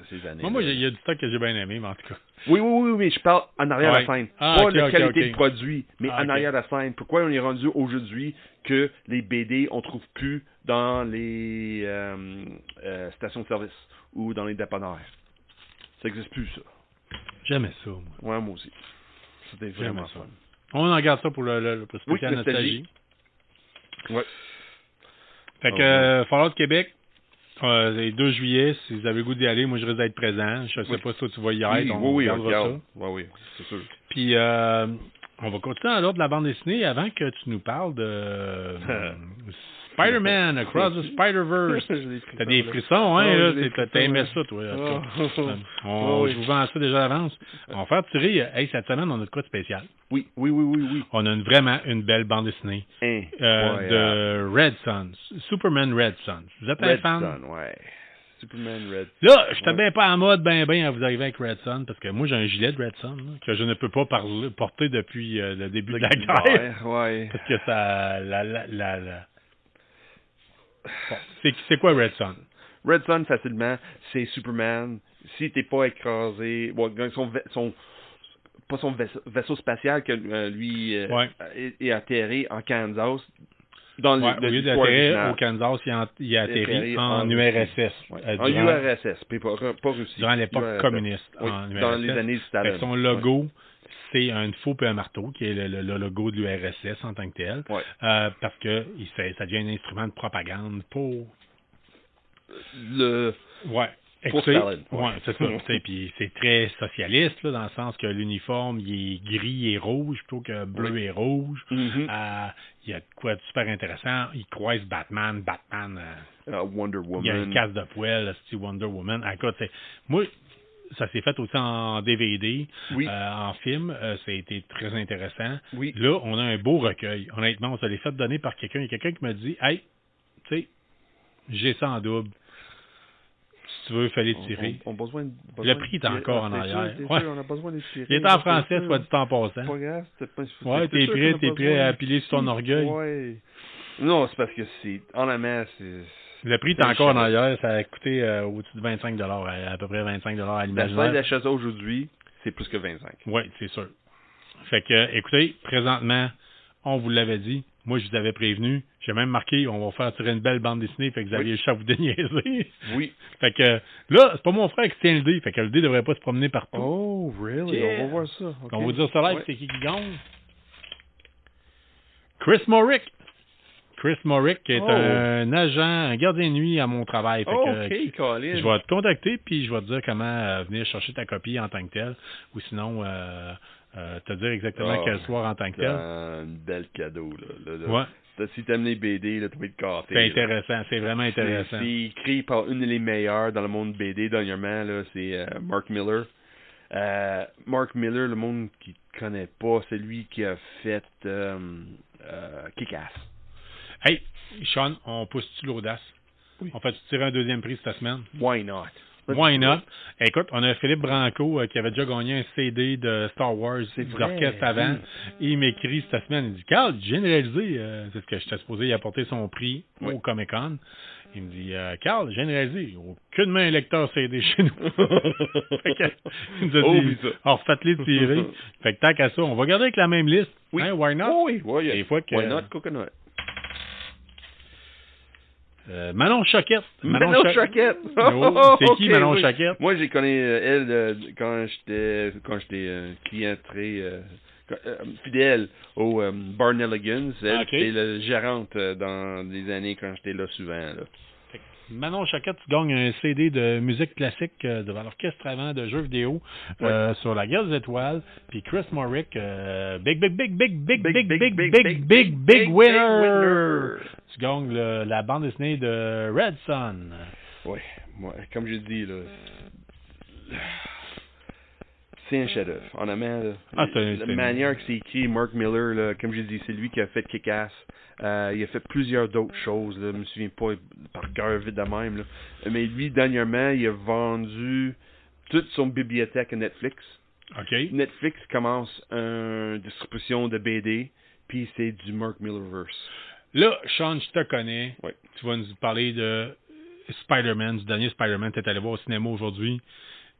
Speaker 2: ces années-là.
Speaker 1: Moi, il y a du stock que j'ai bien aimé, mais en tout cas.
Speaker 2: Oui, mais je parle en arrière de la scène. Pas la qualité de produit, mais en arrière de la scène. Pourquoi on est rendu aujourd'hui que les BD, on trouve plus dans les stations de service ou dans les dépanneurs? Ça n'existe plus, ça.
Speaker 1: J'aimais ça, moi.
Speaker 2: Ouais, moi aussi. C'était vraiment ça.
Speaker 1: On en garde ça pour le spécial nostalgie.
Speaker 2: Ouais.
Speaker 1: Fait que Fallout Québec, le 2 juillet, si vous avez le goût d'y aller, moi je risque d'être présent. Je sais pas si toi tu vas y être, on regardera ça.
Speaker 2: Oui, c'est sûr.
Speaker 1: Puis on va continuer dans l'ordre de la bande dessinée avant que tu nous parles de Spider-Man Across the Spider-Verse. T'as des frissons, hein? T'as aimé ça, toi. Je vous vends ça déjà d'avance. On va faire tirer, cette semaine, on a de quoi de spécial.
Speaker 2: Oui.
Speaker 1: On a vraiment une belle bande dessinée de Red Son, Superman Red Son. Vous êtes un fan?
Speaker 2: Red Son, ouais. Superman Red Son.
Speaker 1: Là, je t'ai bien pas en mode à vous arriver avec Red Son, parce que moi, j'ai un gilet de Red Son que je ne peux pas porter depuis le début de la guerre.
Speaker 2: Ouais.
Speaker 1: Parce que ça... Bon, c'est quoi Red Son?
Speaker 2: Red Son, facilement, c'est Superman. Si t'es pas écrasé... Bon, pas son vaisseau spatial que lui est atterri en Kansas. Dans
Speaker 1: au lieu d'atterrir au Kansas, il a atterri en URSS.
Speaker 2: En URSS, puis pas Russie.
Speaker 1: Durant l'époque communiste, en URSS.
Speaker 2: Dans les années de Staline.
Speaker 1: Son logo, c'est un faux et un marteau, qui est le logo de l'URSS en tant que tel. Parce que ça devient un instrument de propagande pour...
Speaker 2: Pour Staline.
Speaker 1: C'est ça. Puis c'est très socialiste, là, dans le sens que l'uniforme, il est gris et rouge plutôt que bleu et rouge. Il y a de quoi de super intéressant. Il croise Batman,
Speaker 2: Wonder Woman.
Speaker 1: Il y a une casse de poêle, c'est Wonder Woman. Écoute, moi, ça s'est fait aussi en DVD, en film. Ça a été très intéressant. Là, on a un beau recueil. Honnêtement, on se l'est fait donner par quelqu'un. Il y a quelqu'un qui m'a dit, hey, tu sais, j'ai ça en double. Si tu veux, il fallait tirer. Le prix est encore en arrière.
Speaker 2: On a besoin de tirer.
Speaker 1: Il est en français, soit dit en passant.
Speaker 2: Pas grave,
Speaker 1: t'es prêt à appuyer sur ton orgueil.
Speaker 2: Non, c'est parce que honnêtement,
Speaker 1: le prix est encore en arrière. Ça a coûté au-dessus de 25 à peu près 25 à l'imaginaire.
Speaker 2: La d'achat ça aujourd'hui, c'est plus que 25.
Speaker 1: Oui, c'est sûr. Fait que, écoutez, présentement, on vous l'avait dit. Moi, je vous avais prévenu. J'ai même marqué, on va faire tirer une belle bande dessinée. Fait que vous aviez le chat à vous déniaiser. Fait que là, c'est pas mon frère qui tient le dé. Fait que le dé devrait pas se promener partout.
Speaker 2: Oh, really? On va voir ça.
Speaker 1: On va vous dire ça live, c'est qui gagne. Chris Morrick. Chris Morrick est un agent, un gardien de nuit à mon travail. Fait que,
Speaker 2: Colin.
Speaker 1: Je vais te contacter puis je vais te dire comment venir chercher ta copie en tant que telle. Ou sinon... te dire exactement quel soir en tant que tel.
Speaker 2: Un bel cadeau, là. Si t'aimes les BD, là, tu vas être gâté.
Speaker 1: C'est intéressant, c'est vraiment intéressant.
Speaker 2: C'est écrit par une des meilleures dans le monde BD dernièrement, là, c'est Mark Miller. Mark Miller, le monde qui ne connaît pas, c'est lui qui a fait Kick-Ass.
Speaker 1: Hey, Sean, on pousse-tu l'audace? On fait-tu tirer un deuxième prix cette semaine?
Speaker 2: Why not?
Speaker 1: Why not? Écoute, on a Philippe Branco qui avait déjà gagné un CD de Star Wars d'orchestre avant. Il m'écrit cette semaine, il dit « Carl, je viens de réaliser, c'est ce que j'étais supposé y apporter son prix au Comic-Con. » Il me dit « Carl, je viens de réaliser, aucunement un lecteur CD chez nous. » Fait que, il nous a dit « refaites-les tirer. » Fait que tant qu'à ça, on va garder avec la même liste. Hein, why not?
Speaker 2: Oui.
Speaker 1: Des fois que,
Speaker 2: why not coconut?
Speaker 1: Manon Choquette.
Speaker 2: Manon Choquette.
Speaker 1: C'est qui Manon Choquette?
Speaker 2: Moi, j'ai connu elle quand j'étais client très fidèle au Bar Nelligans. Elle était la gérante dans des années quand j'étais là souvent. Là.
Speaker 1: Manon Choquette, tu gagnes un CD de musique classique de l'orchestre avant de jeux vidéo sur la Guerre des Étoiles. Puis Chris Morrick, big winner! Tu gagnes la bande dessinée de Red Son.
Speaker 2: Oui, moi, comme je dis, là, c'est un chef-d'œuvre. Honnêtement, la manière que c'est écrit, Mark Miller, là, comme je dis, c'est lui qui a fait Kick-Ass. Il a fait plusieurs d'autres choses, là, je me souviens pas par cœur vite de même. Là. Mais lui, dernièrement, il a vendu toute son bibliothèque à Netflix. Netflix commence une distribution de BD, puis c'est du Mark Millerverse.
Speaker 1: Là, Sean, je te connais. Tu vas nous parler de Spider-Man, du dernier Spider-Man. Tu es allé voir au cinéma aujourd'hui,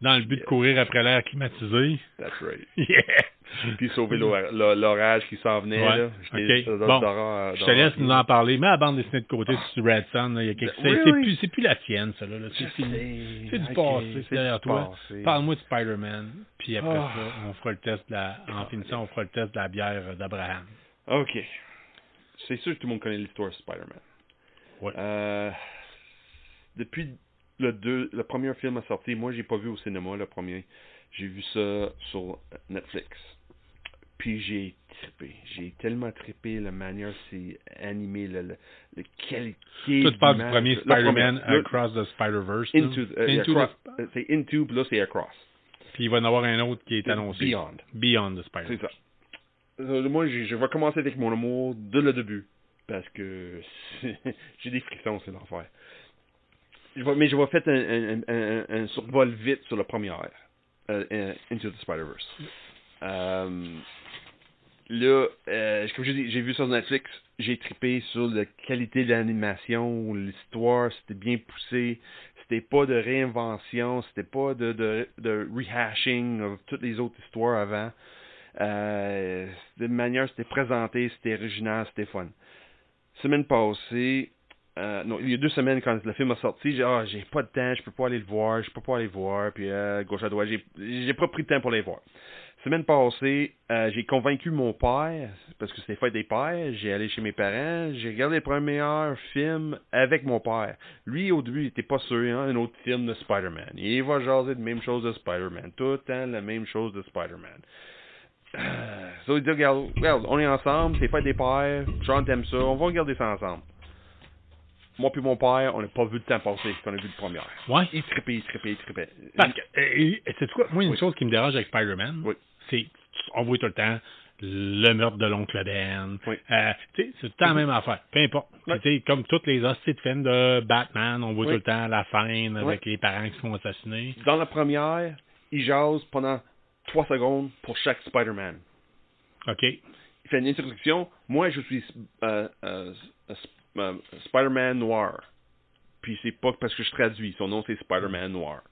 Speaker 1: dans le but de courir après l'air climatisé.
Speaker 2: That's right.
Speaker 1: Yeah!
Speaker 2: Puis sauver l'orage qui s'en venait. Là.
Speaker 1: Je te laisse nous en parler. Mets la bande dessinée de côté sur Red Son. Il y a quelque chose. C'est plus la tienne, ça. Là. C'est du passé, c'est derrière toi. Parle-moi de Spider-Man. Puis après ça, on fera le test en finissant, on fera le test de la bière d'Abraham.
Speaker 2: OK. C'est sûr que tout le monde connaît l'histoire de Spider-Man. Depuis le premier film à sortir, moi, j'ai pas vu au cinéma le premier. J'ai vu ça sur Netflix. Puis j'ai trippé. J'ai tellement trippé la manière c'est animé, la qualité.
Speaker 1: Toi, tu parles du premier Spider-Man Across the Spider-Verse.
Speaker 2: C'est Into, puis là, c'est Across.
Speaker 1: Puis il va y en avoir un autre qui est annoncé. Beyond the Spider-Verse.
Speaker 2: C'est ça. Moi, je vais commencer avec mon amour dès le début. Parce que j'ai des frissons, c'est l'enfer. Mais je vais faire un survol vite sur le premier Into the Spider-Verse. Là, comme je dis, j'ai vu ça sur Netflix. J'ai trippé sur la qualité de l'animation, l'histoire, c'était bien poussé. C'était pas de réinvention, c'était pas de rehashing de toutes les autres histoires avant. De manière, c'était présenté, c'était original, c'était fun. Semaine passée, non, il y a 2 semaines quand le film a sorti, j'ai pas de temps, je peux pas aller le voir, puis gauche à droite, j'ai pas pris de temps pour les voir. Semaine passée, j'ai convaincu mon père, parce que c'était fête des pères, j'ai allé chez mes parents, j'ai regardé le premier film avec mon père. Lui, au début, il était pas sûr, hein, un autre film de Spider-Man. Il va jaser de la même chose de Spider-Man, tout le temps la même chose de Spider-Man. Il dit, regarde, on est ensemble, c'est fête des pères, Sean t'aime ça, on va regarder ça ensemble. Moi puis mon père, on n'a pas vu le temps passer quand on a vu le premier.
Speaker 1: Ouais.
Speaker 2: Il trippait.
Speaker 1: Parce que, c'est quoi? Moi, une chose qui me dérange avec Spider-Man, c'est on voit tout le temps le meurtre de l'oncle Ben.
Speaker 2: Oui.
Speaker 1: C'est tout le temps la même affaire. Peu importe. Puis, comme toutes les hosties de films de Batman, on voit tout le temps la fin avec les parents qui se font assassiner.
Speaker 2: Dans la première, il jase pendant 3 secondes pour chaque Spider-Man.
Speaker 1: OK.
Speaker 2: Il fait une introduction. Moi, je suis Spider-Man Noir. Puis c'est pas parce que je traduis. Son nom, c'est Spider-Man Noir.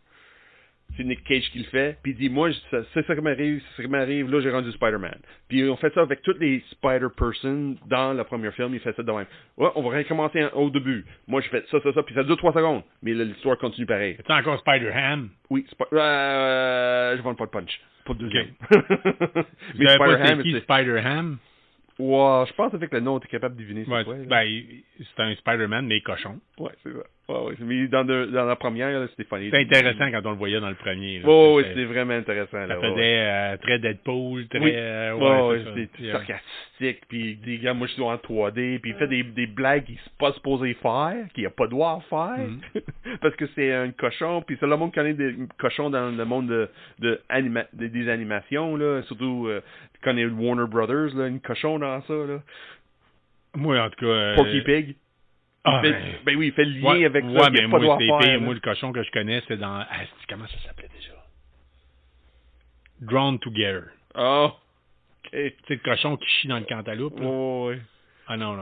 Speaker 2: C'est Nick Cage qui le fait. Puis il dit, moi, c'est ça qui m'arrive. Là, j'ai rendu Spider-Man. Puis on fait ça avec toutes les Spider-Person dans le premier film. Il fait ça de même. Ouais, on va recommencer au début. Moi, je fais ça. Puis ça dure 3 secondes. Mais l'histoire continue pareil.
Speaker 1: C'est encore Spider-Ham?
Speaker 2: Oui. Je vends pas de punch. Pas de deuxième.
Speaker 1: Mais Spider-Ham, c'est qui Spider-Ham?
Speaker 2: Ouais, je pense avec le nom, tu es capable de deviner c'est quoi.
Speaker 1: C'est un Spider-Man, mais cochon.
Speaker 2: Ouais, c'est ça. Ouais. Mais dans la première, là, c'était funny.
Speaker 1: C'était intéressant quand on le voyait dans le premier.
Speaker 2: Oui, c'était vraiment intéressant.
Speaker 1: Ça faisait très Deadpool, très...
Speaker 2: c'était sarcastique. Puis, des gars, moi, je suis en 3D. Puis, il fait des blagues qu'il n'est pas supposé faire, qu'il n'a pas droit à faire. Parce que c'est un cochon. Puis, c'est le monde qui connaît des cochons dans le monde des animations, là. Surtout, connaît Warner Brothers, là, une cochon dans ça, là.
Speaker 1: Moi, en tout cas...
Speaker 2: Porky Pig. Il fait le lien avec ça.
Speaker 1: Mais moi, moi, le cochon que je connais, c'est dans... comment ça s'appelait déjà? Drawn Together.
Speaker 2: Oh, OK.
Speaker 1: Tu sais, le cochon qui chie dans le cantaloupe.
Speaker 2: Oui.
Speaker 1: Ah non.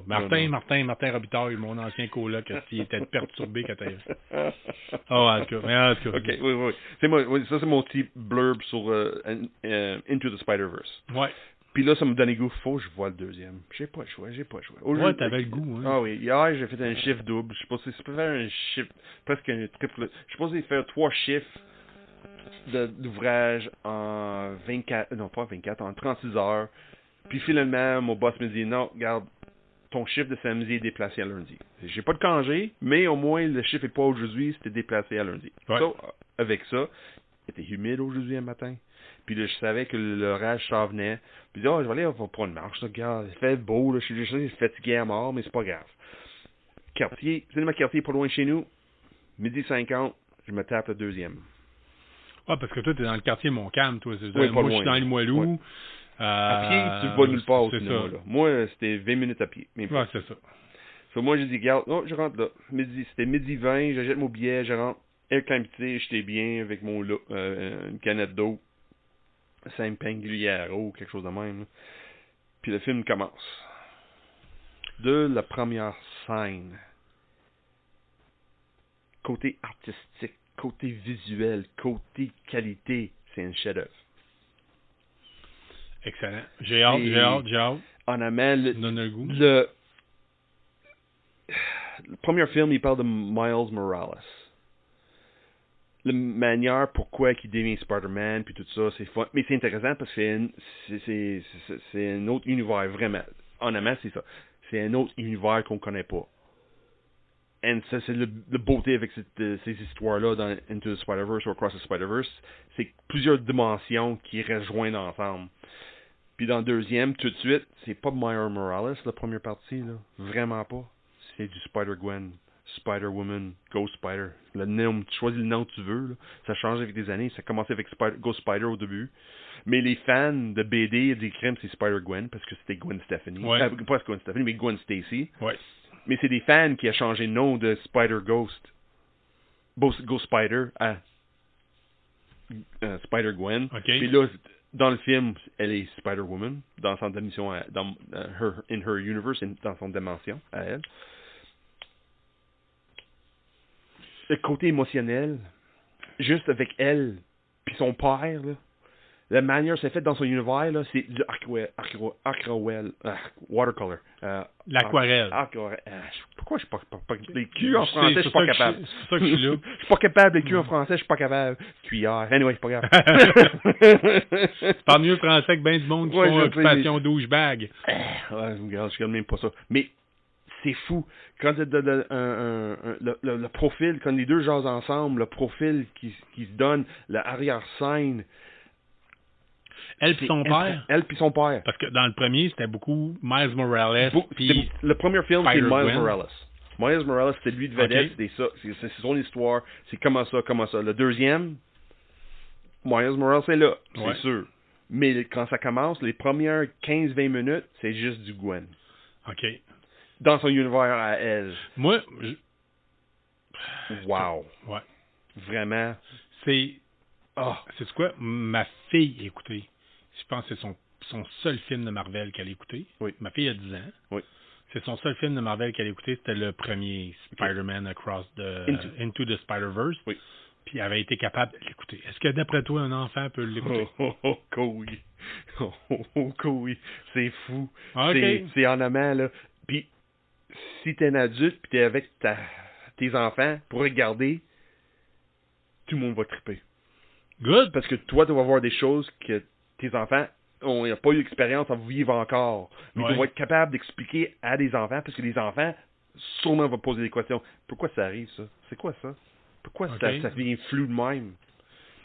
Speaker 1: Martin Robitaille, mon ancien coloc, il était perturbé quand t'as... en tout cas.
Speaker 2: OK, oui. Ça, c'est mon petit blurb sur Into the Spider-Verse.
Speaker 1: Ouais.
Speaker 2: Puis là, ça me donne goût. Faut que je vois le deuxième. J'ai pas le choix.
Speaker 1: Ouais, t'avais le goût, hein.
Speaker 2: Ah oui. Hier, j'ai fait un chiffre double. Je sais pas si ça peut faire un chiffre, presque un triple. Je pense qu'il faire 3 chiffres d'ouvrage en 24, non pas 24, en 36 heures. Puis finalement, mon boss me dit, non, regarde, ton chiffre de samedi est déplacé à lundi. J'ai pas de congé, mais au moins, le chiffre n'est pas aujourd'hui, c'était déplacé à lundi.
Speaker 1: Ouais.
Speaker 2: So, avec ça, il était humide aujourd'hui un matin. Puis là, je savais que l'orage s'en venait. Puis je vais aller pour une marche. Là, regarde, il fait beau, là, je suis fatigué à mort, mais c'est pas grave. Cinéma Quartier, pas loin de chez nous. 12h50, je me tape le deuxième.
Speaker 1: Ah, parce que toi, t'es dans le quartier Montcalm, toi.
Speaker 2: Oui,
Speaker 1: moi, je suis dans Limoilou.
Speaker 2: Ouais. À pied, tu vas nulle part au cinéma. Là. Moi, c'était 20 minutes à pied.
Speaker 1: Ouais, c'est ça.
Speaker 2: Moi, j'ai dit, regarde, je rentre là. C'était 12h20, j'achète mon billet, je rentre. Air climatisé, j'étais bien avec mon une canette d'eau. Saint-Pingulière ou quelque chose de même. Là. Puis le film commence. De la première scène. Côté artistique, côté visuel, côté qualité, c'est un chef-d'œuvre.
Speaker 1: Excellent. J'ai hâte.
Speaker 2: En amène
Speaker 1: donne le goût.
Speaker 2: Le premier film, il parle de Miles Morales. La manière pourquoi il devient Spider-Man puis tout ça, c'est fun. Mais c'est intéressant parce que c'est un autre univers, vraiment. Honnêtement, c'est ça. C'est un autre univers qu'on connaît pas. Et ça, c'est la beauté avec ces histoires-là dans Into the Spider-Verse ou Across the Spider-Verse. C'est plusieurs dimensions qui rejoignent ensemble. Puis dans le deuxième, tout de suite, c'est pas Miles Morales, la première partie, là. Vraiment pas. C'est du Spider-Gwen. Spider-Woman, Ghost Spider. Le nom, tu choisis le nom que tu veux. Là. Ça change avec des années. Ça a commencé avec Ghost Spider au début. Mais les fans de BD et des crimes, c'est Spider-Gwen parce que c'était Gwen Stefani.
Speaker 1: Ouais.
Speaker 2: Pas Gwen Stefani, mais Gwen Stacy.
Speaker 1: Ouais.
Speaker 2: Mais c'est des fans qui ont changé le nom de Spider-Ghost. Ghost Spider à Spider-Gwen.
Speaker 1: Okay.
Speaker 2: Puis là, dans le film, elle est Spider-Woman dans son dimension, in her universe, dans son dimension à elle. le côté émotionnel, juste avec elle, puis son père, là, la manière c'est fait dans son univers, là, c'est du watercolor.
Speaker 1: L'aquarelle.
Speaker 2: Pourquoi je suis pas les culs en français, je suis pas capable.
Speaker 1: C'est pour ça que je suis là.
Speaker 2: Je suis pas capable, les culs en français, je suis pas capable. Cuillère. Anyway, c'est pas grave.
Speaker 1: Tu parles mieux français que ben du monde qui font occupation douchebag.
Speaker 2: Ouais, regarde, je regarde même pas ça. Mais c'est fou. Quand le profil, quand les deux jasent ensemble, le profil qui se donne, l'arrière-scène.
Speaker 1: Elle puis son père.
Speaker 2: Elle puis son père.
Speaker 1: Parce que dans le premier, c'était beaucoup Miles Morales.
Speaker 2: Le premier film, c'est Miles Morales. Miles Morales, c'était lui de vedette,
Speaker 1: Okay.
Speaker 2: c'est son histoire, c'est comment ça. Le deuxième, Miles Morales est là, c'est sûr. Mais quand ça commence, les premières 15-20 minutes, c'est juste du Gwen.
Speaker 1: OK.
Speaker 2: Dans son univers à elle.
Speaker 1: Moi,
Speaker 2: wow.
Speaker 1: Ouais.
Speaker 2: Vraiment.
Speaker 1: C'est quoi? Ma fille a écouté. Je pense que c'est son seul film de Marvel qu'elle a écouté.
Speaker 2: Oui.
Speaker 1: Ma fille a 10 ans.
Speaker 2: Oui.
Speaker 1: C'est son seul film de Marvel qu'elle a écouté. C'était le premier Spider-Man Across Into the Spider-Verse.
Speaker 2: Oui.
Speaker 1: Puis elle avait été capable de l'écouter. Est-ce que d'après toi, un enfant peut l'écouter?
Speaker 2: Oui. Oui. C'est fou.
Speaker 1: Okay.
Speaker 2: C'est en amont, là. Puis, si t'es un adulte, puis t'es avec tes enfants, pour regarder, tout le monde va triper.
Speaker 1: Good.
Speaker 2: Parce que toi, tu vas voir des choses que tes enfants n'ont pas eu l'expérience à vivre encore. Mais tu vas être capable d'expliquer à des enfants, parce que les enfants, sûrement, vont poser des questions. Pourquoi ça arrive, ça? C'est quoi ça? Pourquoi ça devient flou de même?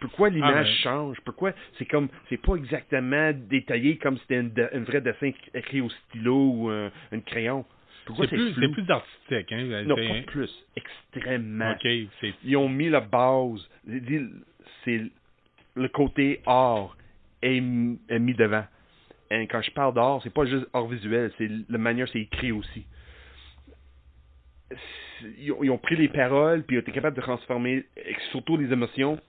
Speaker 2: Pourquoi l'image change? Pourquoi c'est pas exactement détaillé comme si c'était un vrai dessin écrit au stylo ou un crayon? Pourquoi c'est flou?
Speaker 1: C'est plus artistique, hein?
Speaker 2: Non, pas plus. Extrêmement.
Speaker 1: OK.
Speaker 2: Ils ont mis la base. C'est le côté art est mis devant. Et quand je parle d'art, c'est pas juste art visuel, c'est la manière c'est écrit aussi. Ils ont pris les paroles, puis ils ont été capables de transformer, surtout les émotions,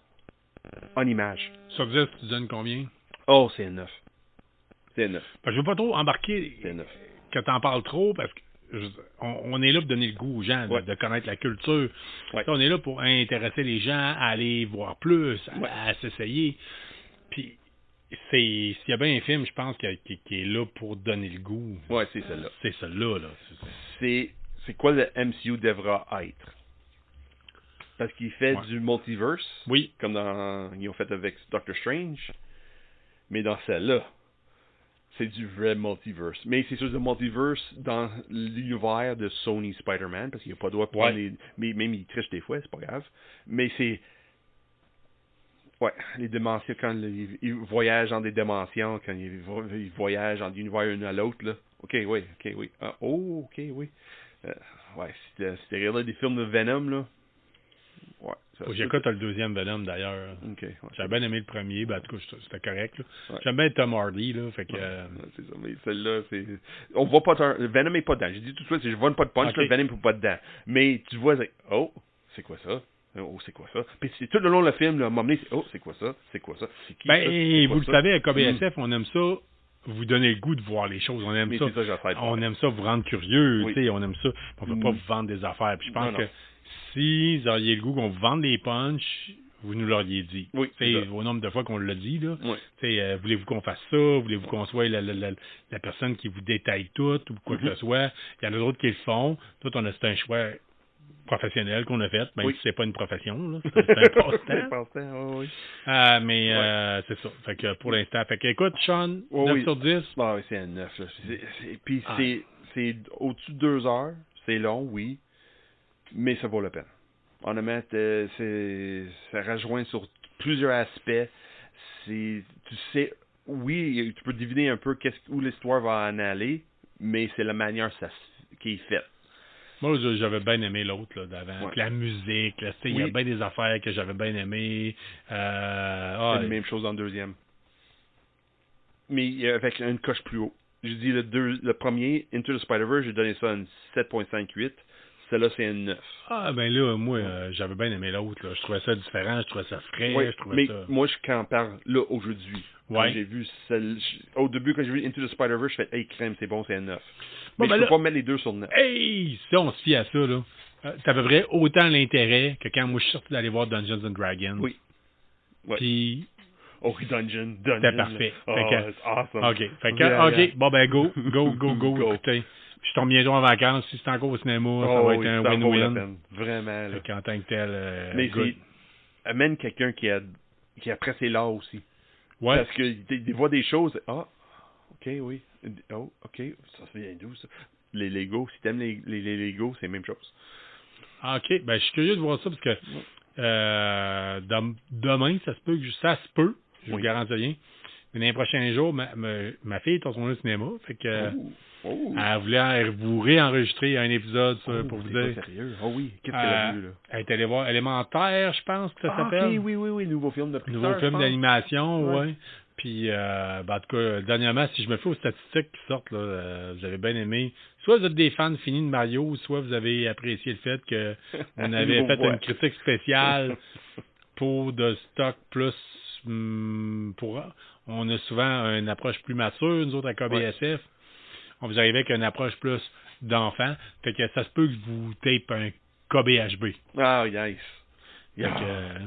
Speaker 2: en images.
Speaker 1: Ça veut dire que tu donnes combien?
Speaker 2: Oh, c'est un 9. C'est un 9.
Speaker 1: Je veux pas trop embarquer que t'en parles trop, parce que on est là pour donner le goût aux gens de connaître la culture.
Speaker 2: Ouais.
Speaker 1: On est là pour intéresser les gens à aller voir plus, à s'essayer. Puis, s'il y a bien un film, je pense, qui est là pour donner le goût.
Speaker 2: Ouais, c'est celle-là.
Speaker 1: C'est celle-là. Là.
Speaker 2: C'est quoi le MCU devra être? Parce qu'il fait du multiverse.
Speaker 1: Oui.
Speaker 2: Comme ils ont fait avec Doctor Strange. Mais dans celle-là, c'est du vrai multiverse. Mais c'est sûr, le multiverse dans l'univers de Sony Spider-Man, parce qu'il n'a pas le droit de prendre mais même il triche des fois, c'est pas grave. Mais c'est... Ouais, les dimensions, quand ils voyagent dans des dimensions, quand ils voyagent dans l'univers l'un à l'autre, là. OK, oui. OK, oui. C'était regardé des films de Venom, là. Ouais.
Speaker 1: J'écoute le deuxième Venom, d'ailleurs.
Speaker 2: Okay,
Speaker 1: J'avais bien aimé le premier, en tout cas, c'était correct. Là.
Speaker 2: Ouais.
Speaker 1: J'aime bien Tom Hardy, là, fait que...
Speaker 2: c'est ça, mais celle-là, c'est... On voit pas... Venom est pas dedans. J'ai dit tout de suite, je vois pas de punch, le Venom est pas dedans. Mais tu vois, c'est quoi ça? Oh, c'est quoi ça? Puis c'est tout le long le film, là, à un moment donné, c'est quoi ça? C'est quoi ça? C'est qui ça?
Speaker 1: Vous le savez, à KBSF, on aime ça, vous donner le goût de voir les choses. On aime ça. On aime ça vous rendre curieux, tu sais, on aime ça. On veut pas vous vendre des affaires. Puis je pense que si vous auriez le goût qu'on vous vende des punchs, vous nous l'auriez dit.
Speaker 2: Oui.
Speaker 1: Au nombre de fois qu'on l'a dit, là.
Speaker 2: Oui.
Speaker 1: Voulez-vous qu'on fasse ça? Voulez-vous qu'on soit la personne qui vous détaille tout ou quoi que ce soit? Il y en a d'autres qui le font. Tout, c'est un choix professionnel qu'on a fait, même si c'est pas une profession, là. C'est un passe-temps. Mais c'est ça. Fait que pour l'instant, écoute, Sean, 9 sur 10.
Speaker 2: Oui, c'est un 9. Puis c'est au-dessus de 2 heures. C'est long, oui. Mais ça vaut la peine. Honnêtement, ça rejoint sur plusieurs aspects. Tu sais, oui, tu peux deviner un peu où l'histoire va en aller, mais c'est la manière qui est faite.
Speaker 1: Moi, j'avais bien aimé l'autre là, d'avant. La musique, il y a bien des affaires que j'avais bien aimées. C'est
Speaker 2: la même chose dans le deuxième. Mais avec une coche plus haut. Je dis le premier, Into the Spider-Verse, j'ai donné ça une 7.58. Celle-là, c'est un 9.
Speaker 1: Ben là, moi, j'avais bien aimé l'autre. Là. Je trouvais ça différent, je trouvais ça frais. Je trouvais ça...
Speaker 2: moi, quand on parle là, aujourd'hui, quand j'ai vu au début, quand j'ai vu Into the Spider-Verse, je fais « Hey, crème, c'est bon, c'est un 9. » Mais je peux pas mettre les deux sur 9.
Speaker 1: Hey! Si on se fie à ça, là, c'est à peu près autant l'intérêt que quand moi je suis sorti d'aller voir Dungeons and Dragons.
Speaker 2: Oui. Ouais.
Speaker 1: Puis...
Speaker 2: Oh, Dungeon.
Speaker 1: C'était parfait.
Speaker 2: Oh,
Speaker 1: c'est
Speaker 2: awesome.
Speaker 1: OK. Fait que, OK, bon ben go. Écoutez, je tombe bientôt en vacances. Si c'est encore au cinéma, ça va être un win-win.
Speaker 2: Vraiment.
Speaker 1: Fait qu'en tant que tel,
Speaker 2: mais
Speaker 1: good.
Speaker 2: Amène quelqu'un qui apprécie l'art aussi.
Speaker 1: Ouais.
Speaker 2: Parce que il voit des choses. Ah, OK, oui. Oh, OK. Ça vient d'où, ça? Les Legos. Si t'aimes les Legos, c'est la même chose.
Speaker 1: Ah, OK. Ben, je suis curieux de voir ça parce que demain, ça se peut. Je vous garantis rien. Mais dans les prochains jours, ma fille est retournée au cinéma. Fait que elle voulait vous réenregistrer un épisode pour vous dire.
Speaker 2: Sérieux? Oh oui. Qu'est-ce qu'elle a vu, là?
Speaker 1: Elle est allée voir Élémentaire, je pense que ça s'appelle.
Speaker 2: OK, oui. Nouveau film de Pixar.
Speaker 1: Nouveau film d'animation, ouais. Puis, en tout cas, dernièrement, si je me fie aux statistiques qui sortent, là, vous avez bien aimé. Soit vous êtes des fans finis de Mario, soit vous avez apprécié le fait qu'on avait fait une critique spéciale pour de stock plus... on a souvent une approche plus mature, nous autres, à KBSF. Ouais. On vous arrive avec une approche plus d'enfant. Fait que ça se peut que vous tape un KBHB.
Speaker 2: Ah, yes.
Speaker 1: Yeah.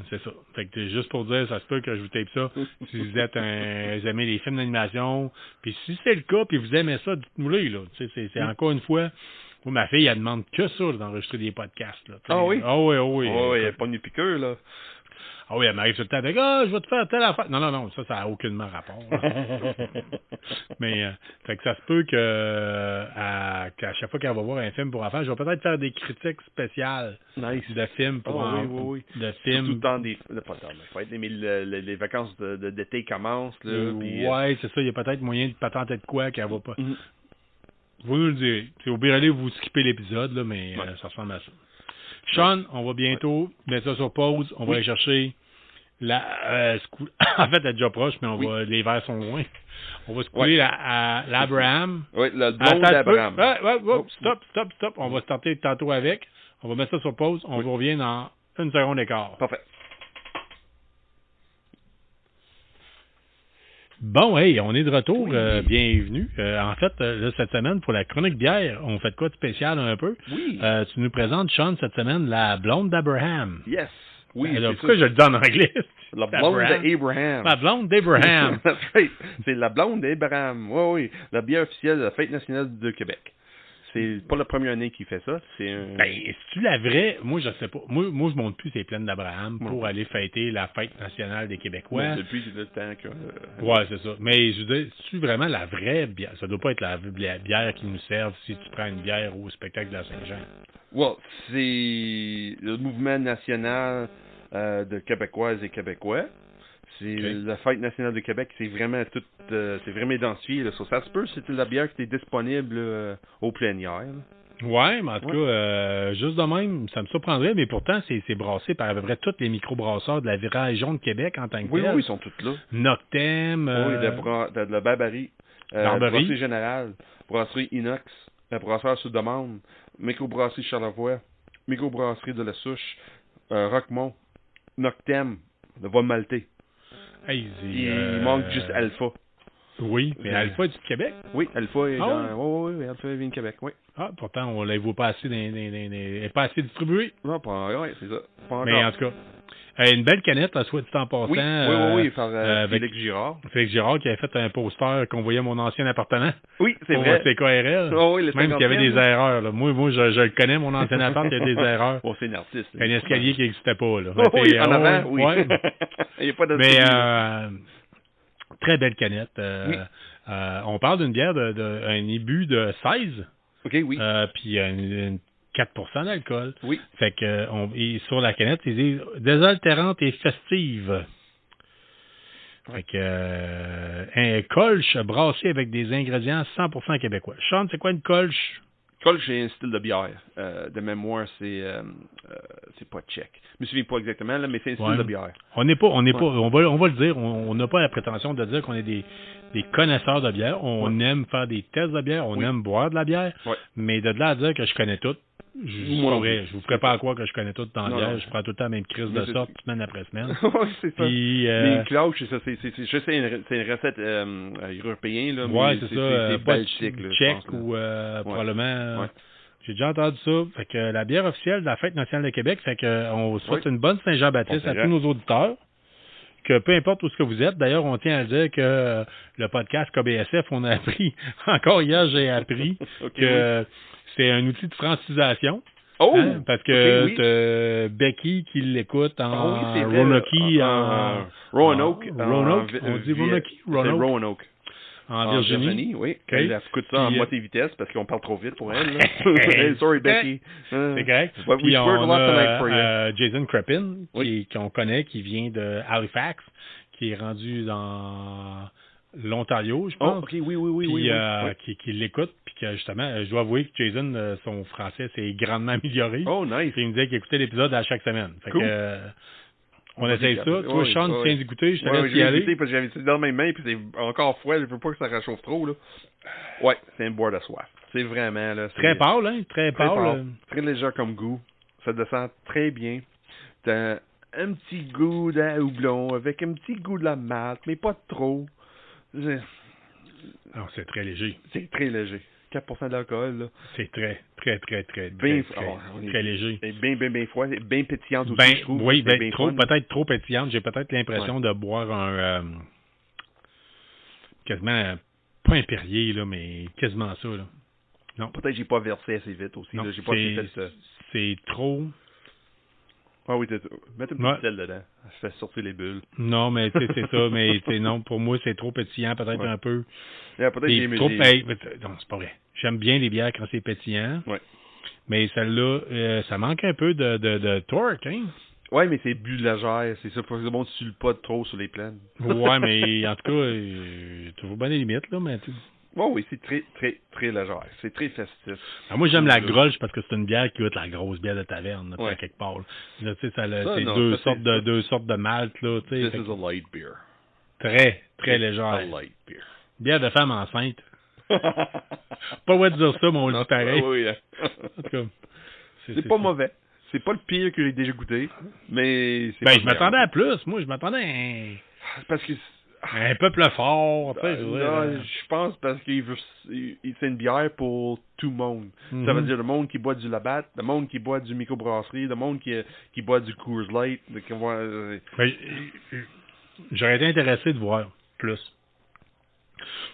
Speaker 1: C'est ça. Fait que juste pour dire, ça se peut que je vous tape ça. Si vous êtes vous aimez les films d'animation, puis si c'est le cas, puis vous aimez ça, dites-nous-le, là. C'est encore une fois, moi, ma fille, elle demande que ça, là, d'enregistrer des podcasts, là.
Speaker 2: Ah oui?
Speaker 1: Ah oui, ah oui.
Speaker 2: Ah oui, elle n'est pas une piqueur, là.
Speaker 1: Ah oui, elle m'arrive tout le temps avec « Ah, je vais te faire telle affaire. » Non, ça n'a aucunement rapport. Mais, fait que ça se peut qu'à chaque fois qu'elle va voir un film pour enfants, je vais peut-être faire des critiques spéciales de films pour
Speaker 2: oui.
Speaker 1: De films.
Speaker 2: Tout le temps les vacances d'été commencent, là.
Speaker 1: Ouais, c'est ça, il y a peut-être moyen de patenter de quoi qu'elle va pas. Vous nous le direz. Au pire, allez, vous skippez l'épisode, là, mais ça ressemble à ça. Sean, on va bientôt mettre ça sur pause. On va aller chercher en fait, elle est déjà proche, mais les verres sont loin. On va se couler l'Abraham.
Speaker 2: Oui, le blond d'Abraham.
Speaker 1: Stop. On va starter tantôt avec. On va mettre ça sur pause. On vous revient dans une seconde d'écart.
Speaker 2: Parfait.
Speaker 1: Bon, hey, on est de retour. Bienvenue. En fait, là, cette semaine, pour la chronique bière, on fait de quoi de spécial un peu?
Speaker 2: Oui.
Speaker 1: Tu nous présentes, Sean, cette semaine, la blonde d'Abraham.
Speaker 2: Yes. Oui.
Speaker 1: Alors, pourquoi je le dis en anglais?
Speaker 2: La blonde d'Abraham.
Speaker 1: La blonde d'Abraham.
Speaker 2: That's right. C'est la blonde d'Abraham. Oui. La bière officielle de la Fête nationale du Québec. C'est pas la première année qu'il fait ça. C'est
Speaker 1: est-ce-tu la vraie? Moi, je sais pas. Moi, je monte plus ces plaines d'Abraham pour aller fêter la Fête nationale des Québécois.
Speaker 2: Bon, depuis le temps que...
Speaker 1: Ouais, c'est ça. Mais je veux dire, c'est-tu vraiment la vraie bière? Ça doit pas être la bière qui nous serve si tu prends une bière au spectacle de la Saint-Jean.
Speaker 2: Ouais, c'est le mouvement national de Québécoises et Québécois. C'est la Fête nationale du Québec, c'est vraiment c'est vraiment identifié. Là. Ça se peut, c'était la bière qui était disponible au plein air.
Speaker 1: Ouais, mais en tout cas, juste de même, ça me surprendrait, mais pourtant, c'est brassé par à peu près tous les microbrasseurs de la région de Québec en tant que tel.
Speaker 2: Oui, ils sont tous là.
Speaker 1: Noctem.
Speaker 2: De la Barbarie. Brasserie Générale, Brasserie Inox, la Brasseur sous demande, Microbrasserie Charlevoix, Microbrasserie de la Souche, Roquemont, Noctem, le Vol Maltais.
Speaker 1: Hey,
Speaker 2: il manque juste Alpha.
Speaker 1: Oui, mais Alpha est du Québec?
Speaker 2: Oui, Alpha est oui, Alpha vient du Québec, oui.
Speaker 1: Ah, pourtant, on ne la voit pas assez, elle n'est pas assez distribuée.
Speaker 2: Non, oui, c'est ça. Pas
Speaker 1: mais en tout cas, une belle canette, à soit dit en passant.
Speaker 2: Oui, par Félix Girard.
Speaker 1: Félix Girard qui avait fait un poster qu'on voyait à mon ancien appartement.
Speaker 2: Oui, c'est vrai.
Speaker 1: C'est KRL.
Speaker 2: Oui,
Speaker 1: même qu'il y avait des erreurs. Là. Moi je le connais, mon ancien appart, il y a des erreurs.
Speaker 2: Bon, c'est un artiste.
Speaker 1: Un escalier qui n'existait pas. Là.
Speaker 2: Oui, en avant, oui. Il n'y a pas de...
Speaker 1: Mais, très belle canette. On parle d'une bière un ébu de 16.
Speaker 2: OK, oui.
Speaker 1: Puis une 4% d'alcool.
Speaker 2: Oui.
Speaker 1: Fait que sur la canette, ils disent désaltérante et festive. Fait que un colche brassé avec des ingrédients 100% québécois. Sean, c'est quoi une colche?
Speaker 2: Colche, c'est un style de bière. De mémoire, c'est pas tchèque. Je me souviens pas exactement, là, mais c'est un style de bière.
Speaker 1: On va le dire, on n'a pas la prétention de dire qu'on est des connaisseurs de bière. On aime faire des tests de bière, on aime boire de la bière, mais de là à dire que je connais tout, je vous ferai pas à croire que je connais tout dans la bière. Je prends tout le temps la même crise de sorte, semaine après semaine.
Speaker 2: Oui, c'est ça.
Speaker 1: Puis,
Speaker 2: mais une cloche, c'est ça. C'est une recette européenne. Là,
Speaker 1: ouais, c'est ça.
Speaker 2: C'est baltique.
Speaker 1: Tchèque ou probablement... J'ai déjà entendu ça. Fait que la bière officielle de la Fête nationale de Québec, fait que on souhaite une bonne Saint-Jean-Baptiste à tous nos auditeurs. Que peu importe où ce que vous êtes, d'ailleurs, on tient à dire que le podcast KBSF, on a appris, encore hier, j'ai appris que c'est un outil de francisation.
Speaker 2: Oh!
Speaker 1: Hein, parce que Becky qui l'écoute en Roanoke.
Speaker 2: Roanoke.
Speaker 1: On dit Roanoke?
Speaker 2: Roanoke.
Speaker 1: En Virginie.
Speaker 2: Oui. Elle écoute ça en moitié vitesse parce qu'on parle trop vite pour elle. Hey, sorry, Becky.
Speaker 1: C'est correct. Puis on a Jason Crepin, qu'on connaît, qui vient de Halifax, qui est rendu dans l'Ontario, je pense.
Speaker 2: Oh, OK, oui.
Speaker 1: Qui l'écoute, puis que justement, je dois avouer que Jason, son français s'est grandement amélioré.
Speaker 2: Oh, nice.
Speaker 1: Puis il me disait qu'il écoutait l'épisode à chaque semaine. Fait que... On essaye ça. Toi, Sean, tu viens d'écouter. Je te laisse y aller.
Speaker 2: Parce que j'avais ça dans mes mains, puis c'est encore froid. Je veux pas que ça réchauffe trop, là. Ouais, c'est un boire de soif. C'est vraiment, là.
Speaker 1: Très pâle, hein? Très pâle.
Speaker 2: Très léger comme goût. Ça descend très bien. T'as un petit goût de houblon, avec un petit goût de la malt, mais pas trop.
Speaker 1: Non, c'est très léger.
Speaker 2: C'est très léger. 4% d'alcool, là.
Speaker 1: C'est très léger.
Speaker 2: Et bien froid, bien pétillante aussi, je trouve.
Speaker 1: Oui, peut-être trop pétillante. J'ai peut-être l'impression de boire un... quasiment, pas un Perrier, là, mais quasiment ça, là. Non.
Speaker 2: Peut-être que j'ai pas versé assez vite aussi.
Speaker 1: Non,
Speaker 2: là. J'ai pas fait
Speaker 1: c'est trop...
Speaker 2: Ah oui, mettre un petit sel dedans. Ça fait sortir les bulles.
Speaker 1: Non, mais c'est ça. Mais non, pour moi, c'est trop pétillant, peut-être un peu.
Speaker 2: Yeah, peut-être
Speaker 1: trop... non, c'est pas vrai. J'aime bien les bières quand c'est pétillant.
Speaker 2: Ouais.
Speaker 1: Mais celle-là, ça manque un peu de torque, hein?
Speaker 2: Ouais, mais c'est bu légère. C'est ça. Pour que le monde ne sulle pas trop sur les plaines.
Speaker 1: Ouais, mais en tout cas, toujours bien les limites, là, mais...
Speaker 2: Oh oui, c'est très léger. C'est très festif.
Speaker 1: Alors moi, j'aime la Grolsch parce que c'est une bière qui goûte la grosse bière de taverne, là, quelque part. Là, tu sais, c'est deux sortes de malt, là, tu sais.
Speaker 2: This is a light beer.
Speaker 1: Très légère.
Speaker 2: A light beer.
Speaker 1: Bière de femme enceinte. Pas ouais de dire ça, mais on le dit pareil.
Speaker 2: Oui, en tout cas, c'est pas mauvais. C'est pas le pire que j'ai déjà goûté, mais c'est
Speaker 1: je m'attendais à plus. Moi, je m'attendais à
Speaker 2: parce que
Speaker 1: un peu plus fort.
Speaker 2: Je pense parce qu'il veut c'est une bière pour tout le monde. Ça veut dire le monde qui boit du Labatt, le monde qui boit du microbrasserie, le monde qui boit du Coors Light.
Speaker 1: J'aurais été intéressé de voir plus.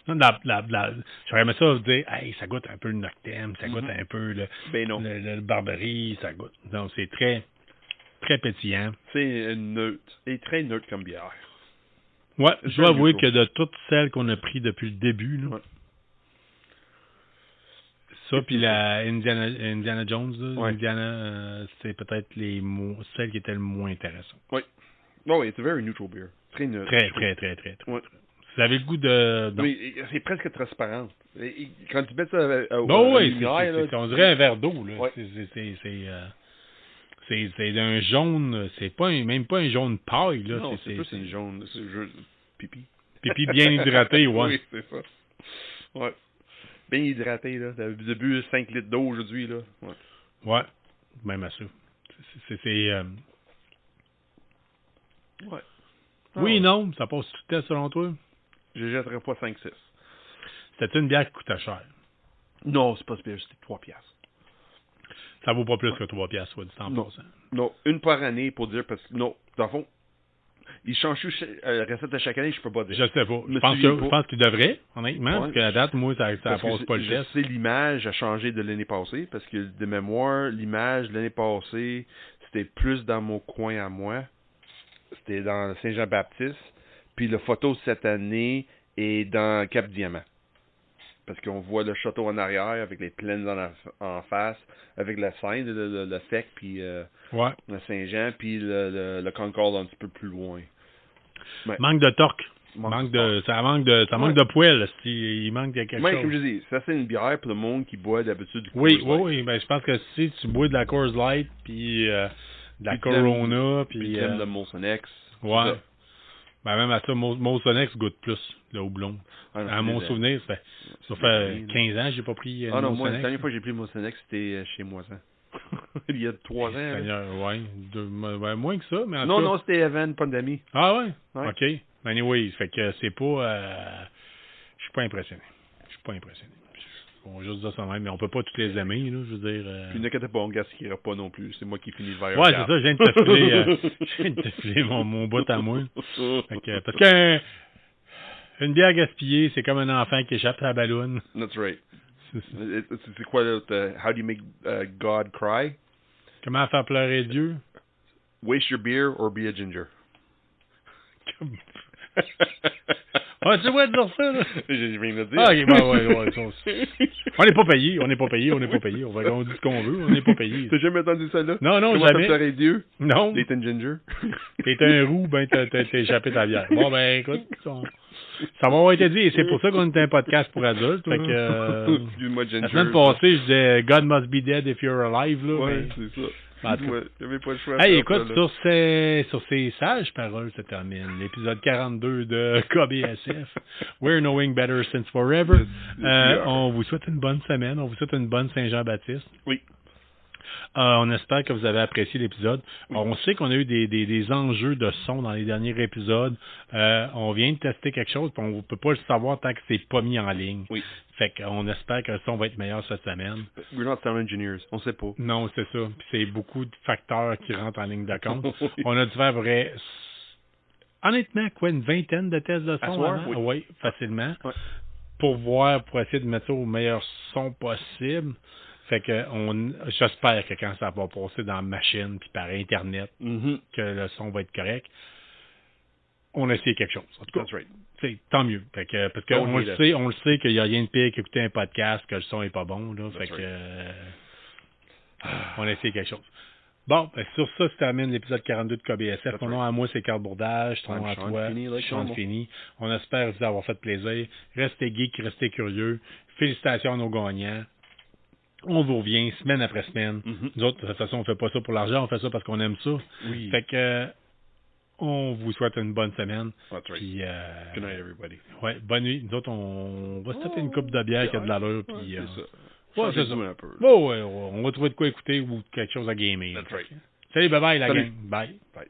Speaker 1: J'aurais aimé ça dire, hey, ça goûte un peu le Noctem, ça goûte un peu le Barberie, ça goûte. Donc, c'est très pétillant.
Speaker 2: C'est neutre. Et très neutre comme bière.
Speaker 1: Ouais, je dois avouer que de toutes celles qu'on a prises depuis le début, là, ça, puis la Indiana Jones, là, Indiana, c'est peut-être celle qui était le moins intéressante.
Speaker 2: Oui. Oui, c'est very neutral beer. Très neutre.
Speaker 1: Très.
Speaker 2: Ouais.
Speaker 1: Vous avez le goût de...
Speaker 2: Oui, c'est presque transparent. Quand tu mets ça
Speaker 1: on dirait un verre d'eau, là.
Speaker 2: Ouais.
Speaker 1: C'est un jaune, c'est même pas un jaune paille, là.
Speaker 2: Non, c'est plus une jaune, c'est pipi.
Speaker 1: Pipi bien hydraté, ouais.
Speaker 2: Oui, c'est ça. Ouais. Bien hydraté, là. T'as bu 5 litres d'eau aujourd'hui, là.
Speaker 1: Ouais, même à ça.
Speaker 2: Ouais.
Speaker 1: Oui, non, ça passe tout le temps selon toi?
Speaker 2: Je jetterais pas 5-6.
Speaker 1: C'était une bière qui coûtait cher.
Speaker 2: Non, c'est pas ce c'était 3 piastres.
Speaker 1: Ça vaut pas plus que 3 piastres, soit dit 100%.
Speaker 2: Non, une par année pour dire, parce que, non, dans le fond, ils changent la recette à chaque année, je peux pas dire.
Speaker 1: Je sais pas. Je pense qu'ils devraient, honnêtement, parce qu'à date, moi, ça passe pas le test.
Speaker 2: Je sais, l'image a changé de l'année passée, parce que de mémoire, l'image de l'année passée, c'était plus dans mon coin à moi. C'était dans Saint-Jean-Baptiste. Puis la photo cette année est dans Cap-Diamant. Parce qu'on voit le château en arrière avec les plaines en face, avec la Seine, le Fec, puis le Saint-Jean, puis le Concorde un petit peu plus loin.
Speaker 1: Mais, manque de torque. Ça manque de poêle. Il manque de quelque chose.
Speaker 2: Comme je dis, ça c'est une bière pour le monde qui boit d'habitude du Coors
Speaker 1: Light. Oui. Ben, je pense que si tu bois de la Coors Light, puis de la Corona, puis
Speaker 2: de Molson X.
Speaker 1: Ouais. Ben, même à ça, Molson X goûte plus le houblon. À mon souvenir, ça fait 15 ans que j'ai pas pris
Speaker 2: non, moi, la dernière fois que j'ai pris Molson X, c'était chez Moisin. Il y a 3 ans.
Speaker 1: Moins que ça, mais
Speaker 2: non, c'était avant une pandémie.
Speaker 1: Ah ouais? OK. Anyway, fait que c'est pas... je suis pas impressionné. On va juste dire ça même, mais on peut pas tous les aimer, là, je veux dire.
Speaker 2: Puis n'inquiète pas, on gaspillera pas non plus. C'est moi qui finis le verre.
Speaker 1: Ouais, c'est ça, je viens de te filer, mon bout à moi. Parce qu'une bière gaspillée, c'est comme un enfant qui échappe à la balloune.
Speaker 2: That's right. C'est quoi l'autre? How do you make God cry?
Speaker 1: Comment faire pleurer Dieu?
Speaker 2: Waste your beer or be a ginger.
Speaker 1: Ah, tu vois dire ça, là?
Speaker 2: J'ai rien à dire.
Speaker 1: Ah, ok, ouais. On n'est pas payé. On dit ce qu'on veut, on n'est pas payé.
Speaker 2: T'as jamais entendu ça, là?
Speaker 1: Non,
Speaker 2: Comment
Speaker 1: jamais.
Speaker 2: pleurer Dieu?
Speaker 1: Non.
Speaker 2: T'es un ginger?
Speaker 1: T'es un roux, ben t'as échappé ta bière. Bon, ben écoute, ça va avoir été dit, et c'est pour ça qu'on est un podcast pour adultes. Fait que,
Speaker 2: Excuse-moi, ginger.
Speaker 1: La semaine passée, je disais God must be dead if you're alive. Là,
Speaker 2: ouais,
Speaker 1: mais...
Speaker 2: c'est ça.
Speaker 1: Excuse-moi,
Speaker 2: j'avais pas le choix.
Speaker 1: Hey, écoute, sur ces sages paroles se termine l'épisode 42 de KBSF. We're knowing better since forever. On vous souhaite une bonne semaine. On vous souhaite une bonne Saint-Jean-Baptiste.
Speaker 2: Oui.
Speaker 1: On espère que vous avez apprécié l'épisode. Oui. On sait qu'on a eu des enjeux de son dans les derniers épisodes. On vient de tester quelque chose, puis on ne peut pas le savoir tant que c'est pas mis en ligne.
Speaker 2: Oui.
Speaker 1: Fait qu'on espère que le son va être meilleur cette semaine.
Speaker 2: We're not sound engineers. On sait pas.
Speaker 1: Non, c'est ça. Puis c'est beaucoup de facteurs qui rentrent en ligne de compte. Oui. On a dû faire honnêtement, une vingtaine de tests de son. Oui, facilement. Ouais. Pour essayer de mettre ça au meilleur son possible. Fait que j'espère que quand ça va passer dans la machine puis par Internet, que le son va être correct, on a essayé quelque chose. En tout cas, right. Tant mieux. Fait que, parce qu'on le sait qu'il n'y a rien de pire qu'écouter un podcast que le son est pas bon. Là, fait que on a essayé quelque chose. Bon, ben, sur ça se termine l'épisode 42 de KBSF. Mon nom à moi, c'est Carl Bourdage. Ton nom à toi, Sean Fini. On espère vous avoir fait plaisir. Restez geeks, restez curieux. Félicitations à nos gagnants. On vous revient semaine après semaine. Nous autres, de toute façon, on fait pas ça pour l'argent, on fait ça parce qu'on aime ça.
Speaker 2: Oui.
Speaker 1: Fait que on vous souhaite une bonne semaine.
Speaker 2: That's right.
Speaker 1: Puis,
Speaker 2: good night, everybody.
Speaker 1: Ouais, bonne nuit. Nous autres, on va se taper une coupe de bière qui a de l'allure. Puis,
Speaker 2: c'est ça.
Speaker 1: Ouais, c'est ça.
Speaker 2: Un peu.
Speaker 1: Bon, ouais, on va trouver de quoi écouter ou quelque chose à gamer.
Speaker 2: That's right.
Speaker 1: Salut, bye bye la gang. Bye.
Speaker 2: Bye.